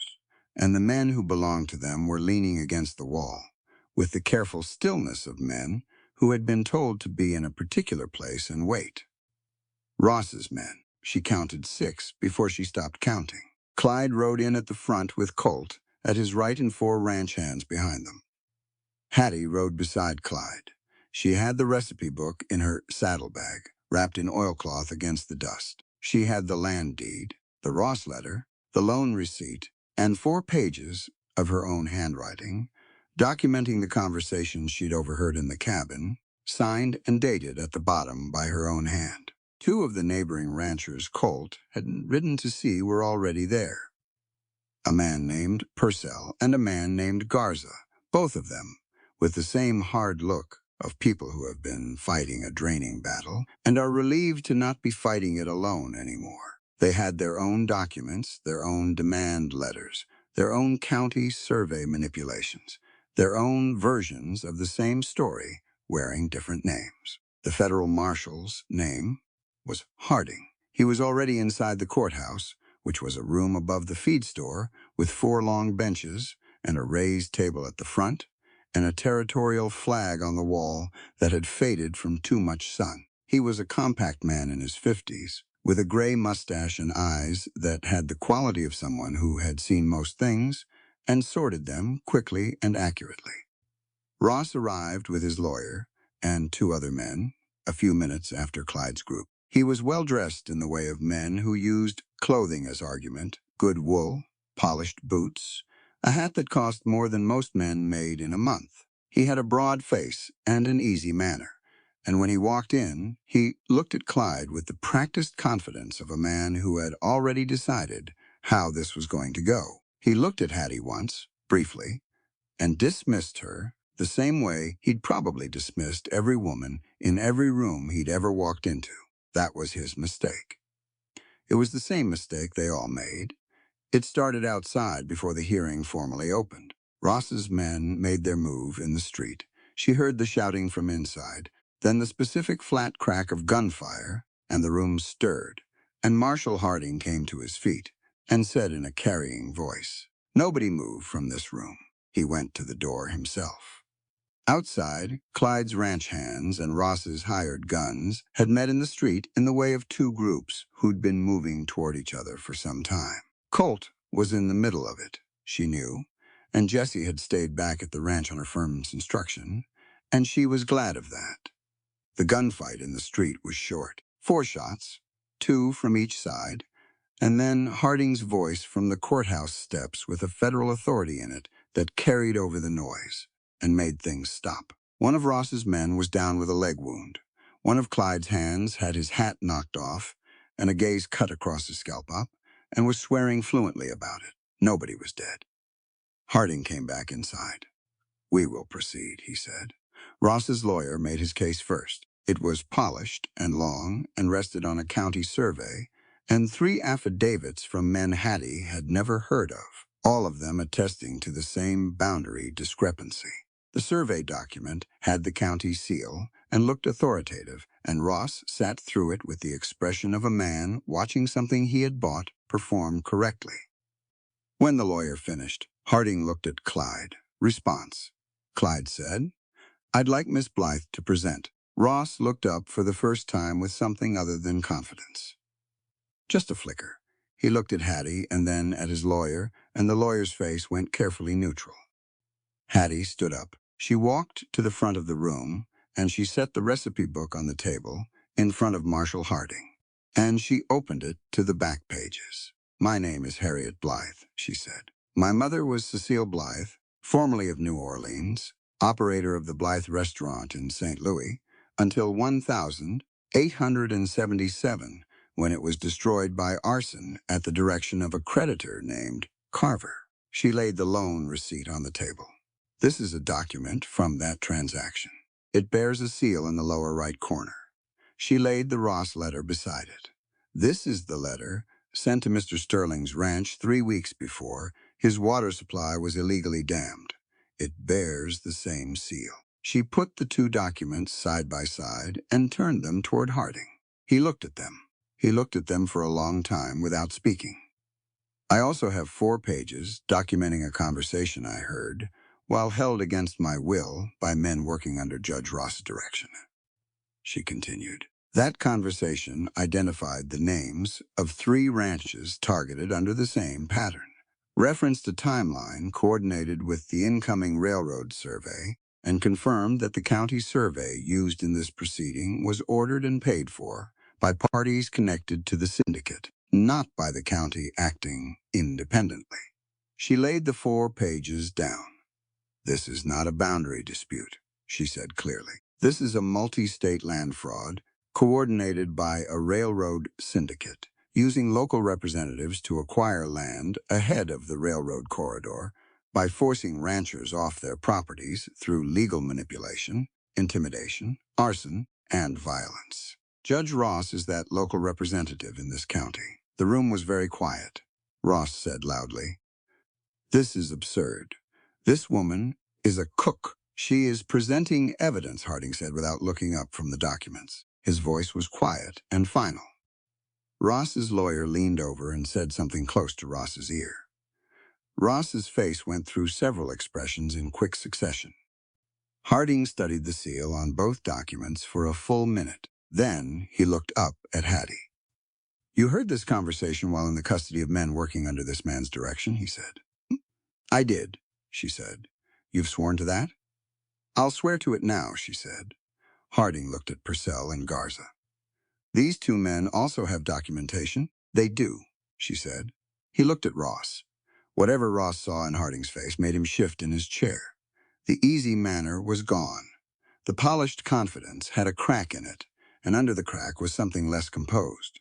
and the men who belonged to them were leaning against the wall, with the careful stillness of men who had been told to be in a particular place and wait. Ross's men. She counted 6 before she stopped counting. Clyde rode in at the front with Colt at his right and 4 ranch hands behind them. Hattie rode beside Clyde. She had the recipe book in her saddlebag, wrapped in oilcloth against the dust. She had the land deed, the Ross letter, the loan receipt, and 4 pages of her own handwriting, documenting the conversations she'd overheard in the cabin, signed and dated at the bottom by her own hand. 2 of the neighboring ranchers Colt had ridden to see were already there. A man named Purcell and a man named Garza, both of them with the same hard look of people who have been fighting a draining battle and are relieved to not be fighting it alone anymore. They had their own documents, their own demand letters, their own county survey manipulations, their own versions of the same story wearing different names. The federal marshal's name was Harding. He was already inside the courthouse, which was a room above the feed store with 4 long benches and a raised table at the front, and a territorial flag on the wall that had faded from too much sun. He was a compact man in his 50s, with a gray mustache and eyes that had the quality of someone who had seen most things and sorted them quickly and accurately. Ross arrived with his lawyer and 2 other men a few minutes after Clyde's group. He was well-dressed in the way of men who used clothing as argument, good wool, polished boots, a hat that cost more than most men made in a month. He had a broad face and an easy manner, and when he walked in, he looked at Clyde with the practiced confidence of a man who had already decided how this was going to go. He looked at Hattie once, briefly, and dismissed her the same way he'd probably dismissed every woman in every room he'd ever walked into. That was his mistake. It was the same mistake they all made. It started outside before the hearing formally opened. Ross's men made their move in the street. She heard the shouting from inside, then the specific flat crack of gunfire, and the room stirred, and Marshal Harding came to his feet and said in a carrying voice, "Nobody move from this room." He went to the door himself. Outside, Clyde's ranch hands and Ross's hired guns had met in the street in the way of 2 groups who'd been moving toward each other for some time. Colt was in the middle of it, she knew, and Jessie had stayed back at the ranch on her firm's instruction, and she was glad of that. The gunfight in the street was short. 4 shots, 2 from each side, And then Harding's voice from the courthouse steps with a federal authority in it that carried over the noise and made things stop. One of Ross's men was down with a leg wound. One of Clyde's hands had his hat knocked off and a gaze cut across his scalp up and was swearing fluently about it. Nobody was dead. Harding came back inside. "We will proceed," he said. Ross's lawyer made his case first. It was polished and long and rested on a county survey and 3 affidavits from men Hattie had never heard of, all of them attesting to the same boundary discrepancy. The survey document had the county seal and looked authoritative, and Ross sat through it with the expression of a man watching something he had bought perform correctly. When the lawyer finished, Harding looked at Clyde. Response. Clyde said, "I'd like Miss Blythe to present." Ross looked up for the first time with something other than confidence. Just a flicker. He looked at Hattie and then at his lawyer, and the lawyer's face went carefully neutral. Hattie stood up. She walked to the front of the room, and she set the recipe book on the table in front of Marshall Harding. And she opened it to the back pages. "My name is Harriet Blythe," she said. "My mother was Cecile Blythe, formerly of New Orleans, operator of the Blythe Restaurant in St. Louis, until 1877, when it was destroyed by arson at the direction of a creditor named Carver." She laid the loan receipt on the table. "This is a document from that transaction. It bears a seal in the lower right corner." She laid the Ross letter beside it. "This is the letter sent to Mr. Sterling's ranch 3 weeks before his water supply was illegally dammed. It bears the same seal." She put the 2 documents side by side and turned them toward Harding. He looked at them. He looked at them for a long time without speaking. "I also have 4 pages documenting a conversation I heard while held against my will by men working under Judge Ross's direction," she continued. "That conversation identified the names of 3 ranches targeted under the same pattern, referenced a timeline coordinated with the incoming railroad survey, and confirmed that the county survey used in this proceeding was ordered and paid for by parties connected to the syndicate, not by the county acting independently." She laid the 4 pages down. "This is not a boundary dispute," she said clearly. "This is a multi-state land fraud coordinated by a railroad syndicate, using local representatives to acquire land ahead of the railroad corridor by forcing ranchers off their properties through legal manipulation, intimidation, arson, and violence. Judge Ross is that local representative in this county." The room was very quiet. Ross said loudly, "This is absurd. This woman is a cook. She is presenting evidence," Harding said without looking up from the documents. His voice was quiet and final. Ross's lawyer leaned over and said something close to Ross's ear. Ross's face went through several expressions in quick succession. Harding studied the seal on both documents for a full minute. Then he looked up at Hattie. "You heard this conversation while in the custody of men working under this man's direction," he said. "I did," she said. "You've sworn to that?" "I'll swear to it now," she said. Harding looked at Purcell and Garza. "These 2 men also have documentation?" "They do," she said. He looked at Ross. Whatever Ross saw in Harding's face made him shift in his chair. The easy manner was gone. The polished confidence had a crack in it, and under the crack was something less composed.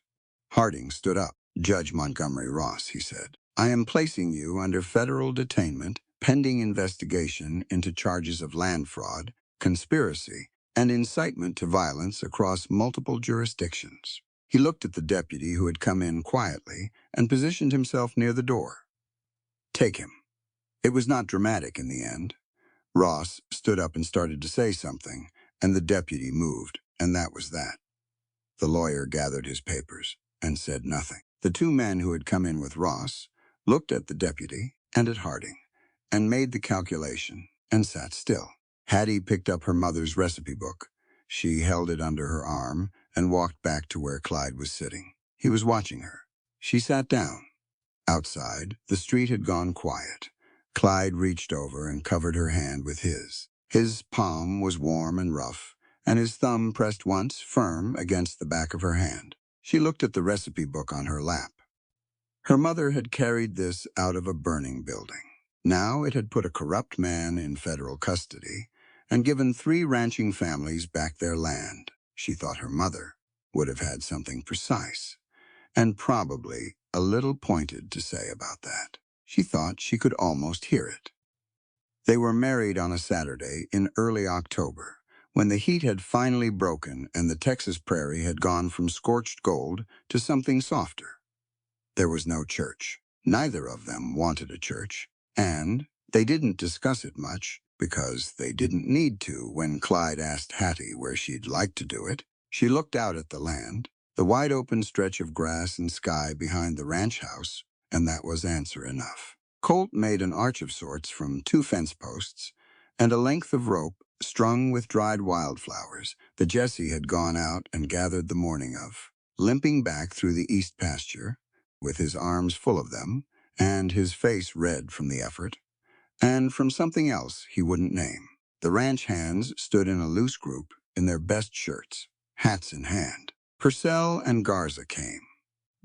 Harding stood up. "Judge Montgomery Ross," he said, "I am placing you under federal detainment pending investigation into charges of land fraud, conspiracy, and incitement to violence across multiple jurisdictions." He looked at the deputy who had come in quietly and positioned himself near the door. "Take him." It was not dramatic in the end. Ross stood up and started to say something, and the deputy moved, and that was that. The lawyer gathered his papers and said nothing. The 2 men who had come in with Ross looked at the deputy and at Harding, and made the calculation and sat still. Hattie picked up her mother's recipe book. She held it under her arm and walked back to where Clyde was sitting. He was watching her. She sat down. Outside, the street had gone quiet. Clyde reached over and covered her hand with his. His palm was warm and rough, and his thumb pressed once firm against the back of her hand. She looked at the recipe book on her lap. Her mother had carried this out of a burning building. Now it had put a corrupt man in federal custody and given 3 ranching families back their land. She thought her mother would have had something precise and probably a little pointed to say about that. She thought she could almost hear it. They were married on a Saturday in early October, when the heat had finally broken and the Texas prairie had gone from scorched gold to something softer. There was no church. Neither of them wanted a church, and they didn't discuss it much because they didn't need to when Clyde asked Hattie where she'd like to do it. She looked out at the land, the wide-open stretch of grass and sky behind the ranch house, and that was answer enough. Colt made an arch of sorts from 2 fence posts and a length of rope strung with dried wildflowers that Jesse had gone out and gathered the morning of. Limping back through the east pasture, with his arms full of them, and his face red from the effort, and from something else he wouldn't name. The ranch hands stood in a loose group in their best shirts, hats in hand. Purcell and Garza came,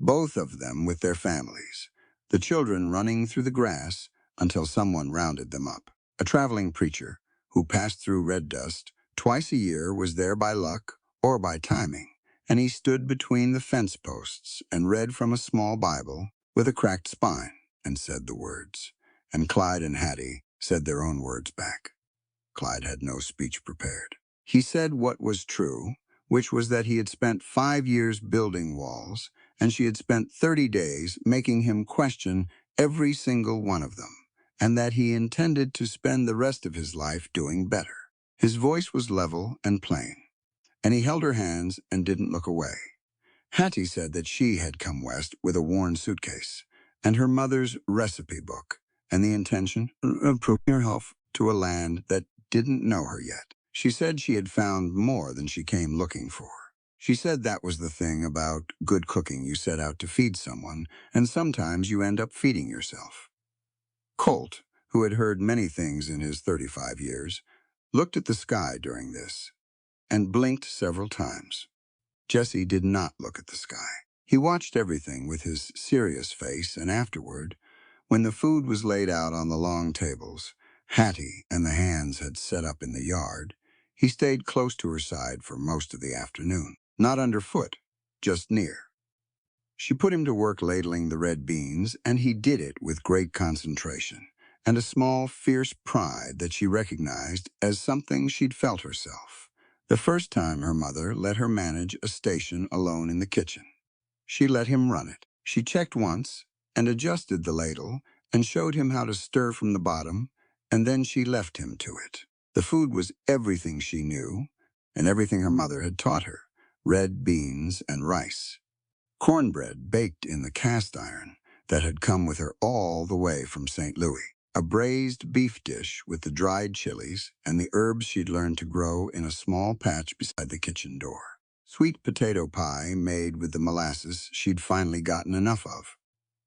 both of them with their families, the children running through the grass until someone rounded them up. A traveling preacher who passed through red dust twice a year was there by luck or by timing, and he stood between the fence posts and read from a small Bible with a cracked spine and said the words. And Clyde and Hattie said their own words back. Clyde had no speech prepared. He said what was true, which was that he had spent 5 years building walls, and she had spent 30 days making him question every single one of them, and that he intended to spend the rest of his life doing better. His voice was level and plain, and he held her hands and didn't look away. Hattie said that she had come west with a worn suitcase and her mother's recipe book and the intention of proving her health to a land that didn't know her yet. She said she had found more than she came looking for. She said that was the thing about good cooking. You set out to feed someone, and sometimes you end up feeding yourself. Colt, who had heard many things in his 35 years, looked at the sky during this and blinked several times. Jesse did not look at the sky. He watched everything with his serious face, and afterward, when the food was laid out on the long tables, Hattie and the hands had set up in the yard, he stayed close to her side for most of the afternoon. Not underfoot, just near. She put him to work ladling the red beans, and he did it with great concentration and a small, fierce pride that she recognized as something she'd felt herself. The first time her mother let her manage a station alone in the kitchen. She let him run it. She checked once and adjusted the ladle and showed him how to stir from the bottom, and then she left him to it. The food was everything she knew and everything her mother had taught her: red beans and rice. Cornbread baked in the cast iron that had come with her all the way from St. Louis. A braised beef dish with the dried chilies and the herbs she'd learned to grow in a small patch beside the kitchen door. Sweet potato pie made with the molasses she'd finally gotten enough of.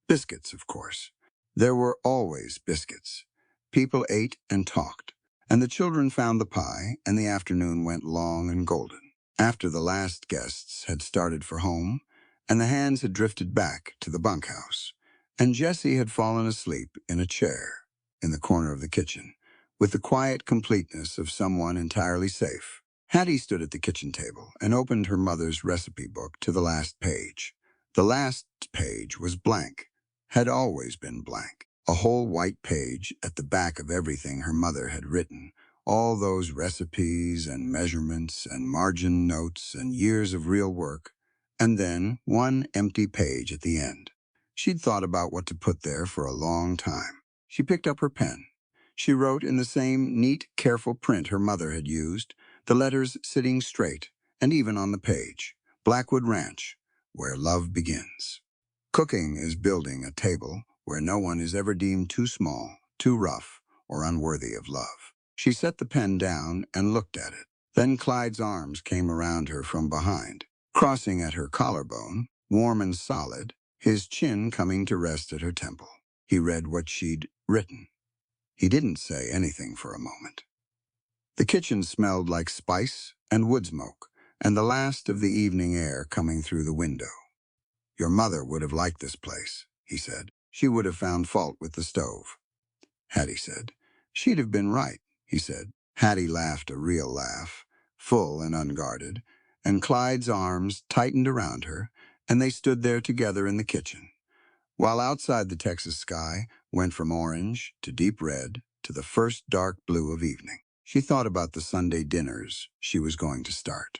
Biscuits, of course. There were always biscuits. People ate and talked, and the children found the pie, and the afternoon went long and golden. After the last guests had started for home, and the hands had drifted back to the bunkhouse, and Jesse had fallen asleep in a chair in the corner of the kitchen, with the quiet completeness of someone entirely safe. Hattie stood at the kitchen table and opened her mother's recipe book to the last page. The last page was blank, had always been blank. A whole white page at the back of everything her mother had written, all those recipes and measurements and margin notes and years of real work, and then one empty page at the end. She'd thought about what to put there for a long time. She picked up her pen. She wrote in the same neat, careful print her mother had used, the letters sitting straight, and even on the page: Blackwood Ranch, where love begins. Cooking is building a table where no one is ever deemed too small, too rough, or unworthy of love. She set the pen down and looked at it. Then Clyde's arms came around her from behind, crossing at her collarbone, warm and solid, his chin coming to rest at her temple. He read what she'd written. He didn't say anything for a moment. The kitchen smelled like spice and wood smoke, and the last of the evening air coming through the window. Your mother would have liked this place, he said. She would have found fault with the stove. Hattie said. She'd have been right, he said. Hattie laughed a real laugh, full and unguarded, and Clyde's arms tightened around her, and they stood there together in the kitchen, while outside the Texas sky went from orange to deep red to the first dark blue of evening. She thought about the Sunday dinners she was going to start.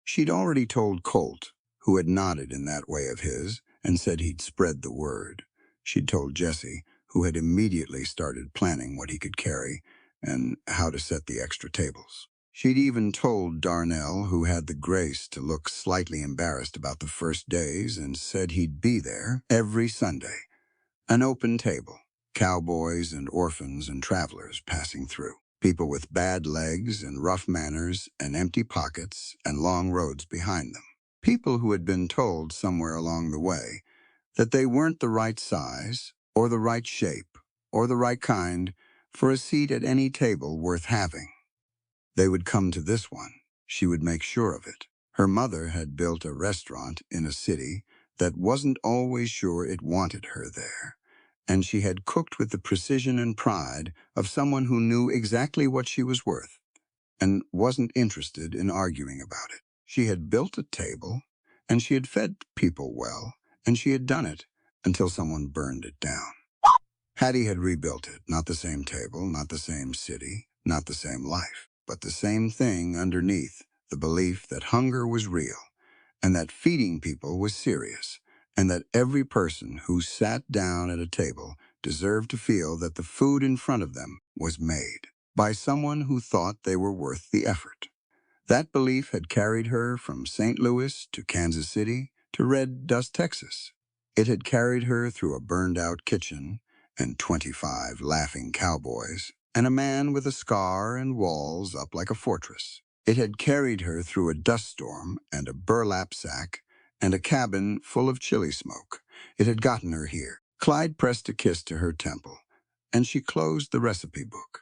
She'd already told Colt, who had nodded in that way of his and said he'd spread the word. She'd told Jesse, who had immediately started planning what he could carry and how to set the extra tables. She'd even told Darnell, who had the grace to look slightly embarrassed about the first days and said he'd be there every Sunday. An open table, cowboys and orphans and travelers passing through. People with bad legs and rough manners and empty pockets and long roads behind them. People who had been told somewhere along the way that they weren't the right size or the right shape or the right kind for a seat at any table worth having. They would come to this one. She would make sure of it. Her mother had built a restaurant in a city that wasn't always sure it wanted her there, and she had cooked with the precision and pride of someone who knew exactly what she was worth and wasn't interested in arguing about it. She had built a table, and she had fed people well, and she had done it until someone burned it down. Hattie had rebuilt it, not the same table, not the same city, not the same life, but the same thing underneath, the belief that hunger was real, and that feeding people was serious, and that every person who sat down at a table deserved to feel that the food in front of them was made by someone who thought they were worth the effort. That belief had carried her from St. Louis to Kansas City to Red Dust, Texas. It had carried her through a burned-out kitchen and 25 laughing cowboys and a man with a scar and walls up like a fortress. It had carried her through a dust storm and a burlap sack and a cabin full of chili smoke. It had gotten her here. Clyde pressed a kiss to her temple, and she closed the recipe book.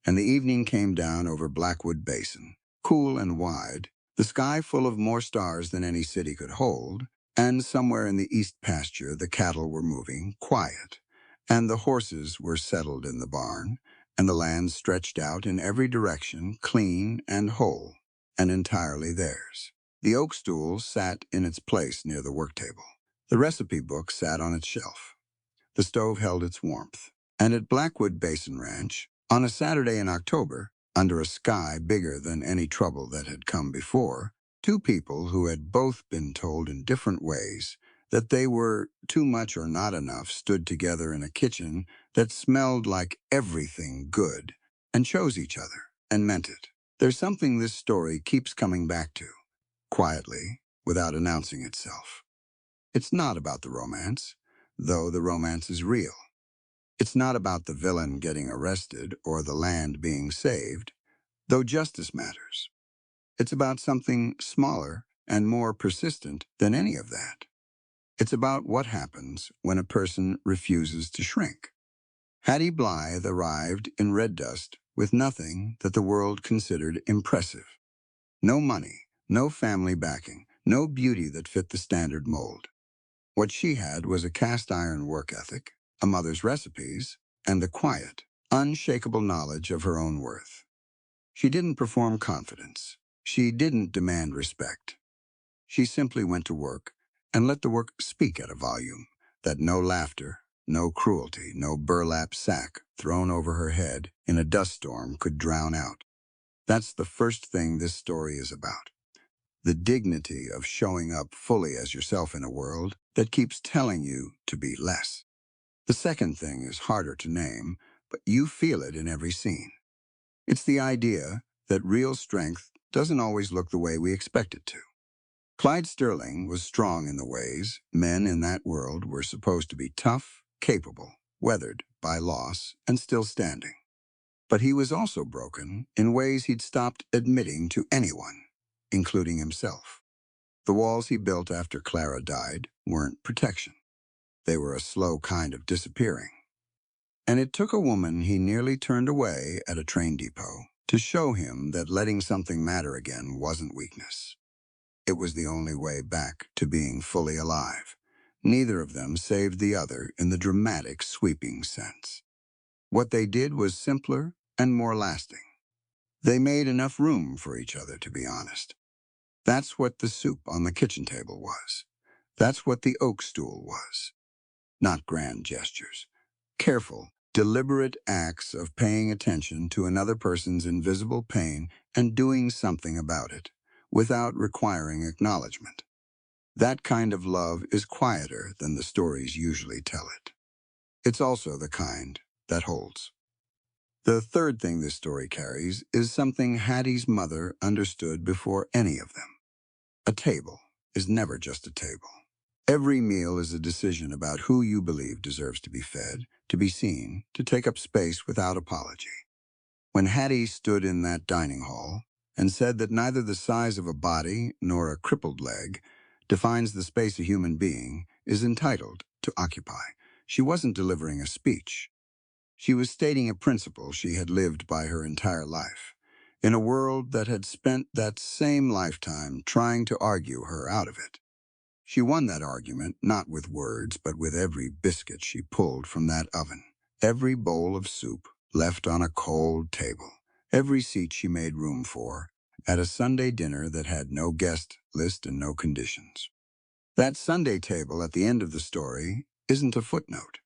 And the evening came down over Blackwood Basin, cool and wide, the sky full of more stars than any city could hold, and somewhere in the east pasture the cattle were moving, quiet, and the horses were settled in the barn, and the land stretched out in every direction, clean and whole, and entirely theirs. The oak stool sat in its place near the work table. The recipe book sat on its shelf. The stove held its warmth. And at Blackwood Basin Ranch, on a Saturday in October, under a sky bigger than any trouble that had come before, two people who had both been told in different ways that they were too much or not enough stood together in a kitchen that smelled like everything good and chose each other and meant it. There's something this story keeps coming back to, quietly, without announcing itself. It's not about the romance, though the romance is real. It's not about the villain getting arrested or the land being saved, though justice matters. It's about something smaller and more persistent than any of that. It's about what happens when a person refuses to shrink. Hattie Blythe arrived in Red Dust with nothing that the world considered impressive. No money, no family backing, no beauty that fit the standard mold. What she had was a cast-iron work ethic, a mother's recipes, and the quiet, unshakable knowledge of her own worth. She didn't perform confidence. She didn't demand respect. She simply went to work and let the work speak at a volume that no laughter, no cruelty, no burlap sack thrown over her head in a dust storm could drown out. That's the first thing this story is about. The dignity of showing up fully as yourself in a world that keeps telling you to be less. The second thing is harder to name, but you feel it in every scene. It's the idea that real strength doesn't always look the way we expect it to. Clyde Sterling was strong in the ways men in that world were supposed to be tough, capable, weathered by loss, and still standing. But he was also broken in ways he'd stopped admitting to anyone, including himself. The walls he built after Clara died weren't protection. They were a slow kind of disappearing. And it took a woman he nearly turned away at a train depot to show him that letting something matter again wasn't weakness. It was the only way back to being fully alive. Neither of them saved the other in the dramatic, sweeping sense. What they did was simpler and more lasting. They made enough room for each other, to be honest. That's what the soup on the kitchen table was. That's what the oak stool was. Not grand gestures. Careful, deliberate acts of paying attention to another person's invisible pain and doing something about it, without requiring acknowledgement. That kind of love is quieter than the stories usually tell it. It's also the kind that holds. The third thing this story carries is something Hattie's mother understood before any of them. A table is never just a table. Every meal is a decision about who you believe deserves to be fed, to be seen, to take up space without apology. When Hattie stood in that dining hall and said that neither the size of a body nor a crippled leg defines the space a human being is entitled to occupy, she wasn't delivering a speech. She was stating a principle she had lived by her entire life, in a world that had spent that same lifetime trying to argue her out of it. She won that argument not with words, but with every biscuit she pulled from that oven, every bowl of soup left on a cold table, every seat she made room for at a Sunday dinner that had no guest list and no conditions. That Sunday table at the end of the story isn't a footnote.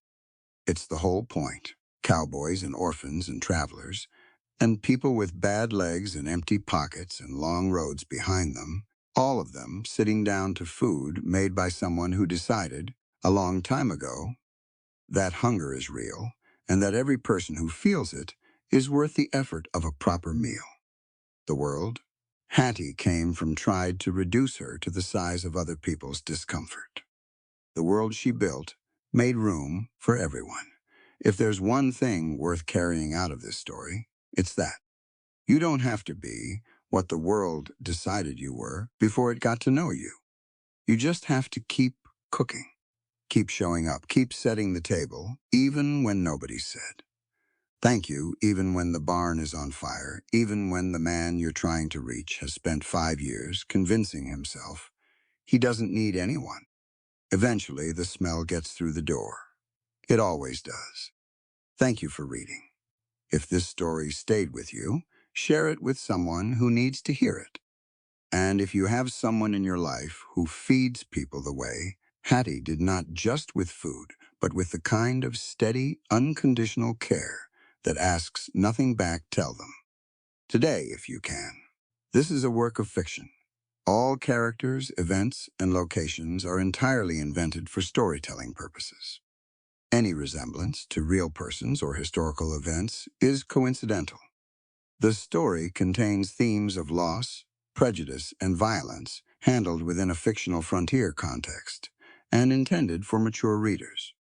It's the whole point. Cowboys and orphans and travelers, and people with bad legs and empty pockets and long roads behind them, all of them sitting down to food made by someone who decided, a long time ago, that hunger is real and that every person who feels it is worth the effort of a proper meal. The world? Hattie came from tried to reduce her to the size of other people's discomfort. The world she built made room for everyone. If there's one thing worth carrying out of this story, it's that. You don't have to be what the world decided you were before it got to know you. You just have to keep cooking, keep showing up, keep setting the table, even when nobody said. Thank you, even when the barn is on fire, even when the man you're trying to reach has spent 5 years convincing himself he doesn't need anyone. Eventually, the smell gets through the door. It always does. Thank you for reading. If this story stayed with you, share it with someone who needs to hear it. And if you have someone in your life who feeds people the way Hattie did, not just with food, but with the kind of steady, unconditional care that asks nothing back, tell them. Today, if you can. This is a work of fiction. All characters, events, and locations are entirely invented for storytelling purposes. Any resemblance to real persons or historical events is coincidental. The story contains themes of loss, prejudice, and violence handled within a fictional frontier context and intended for mature readers.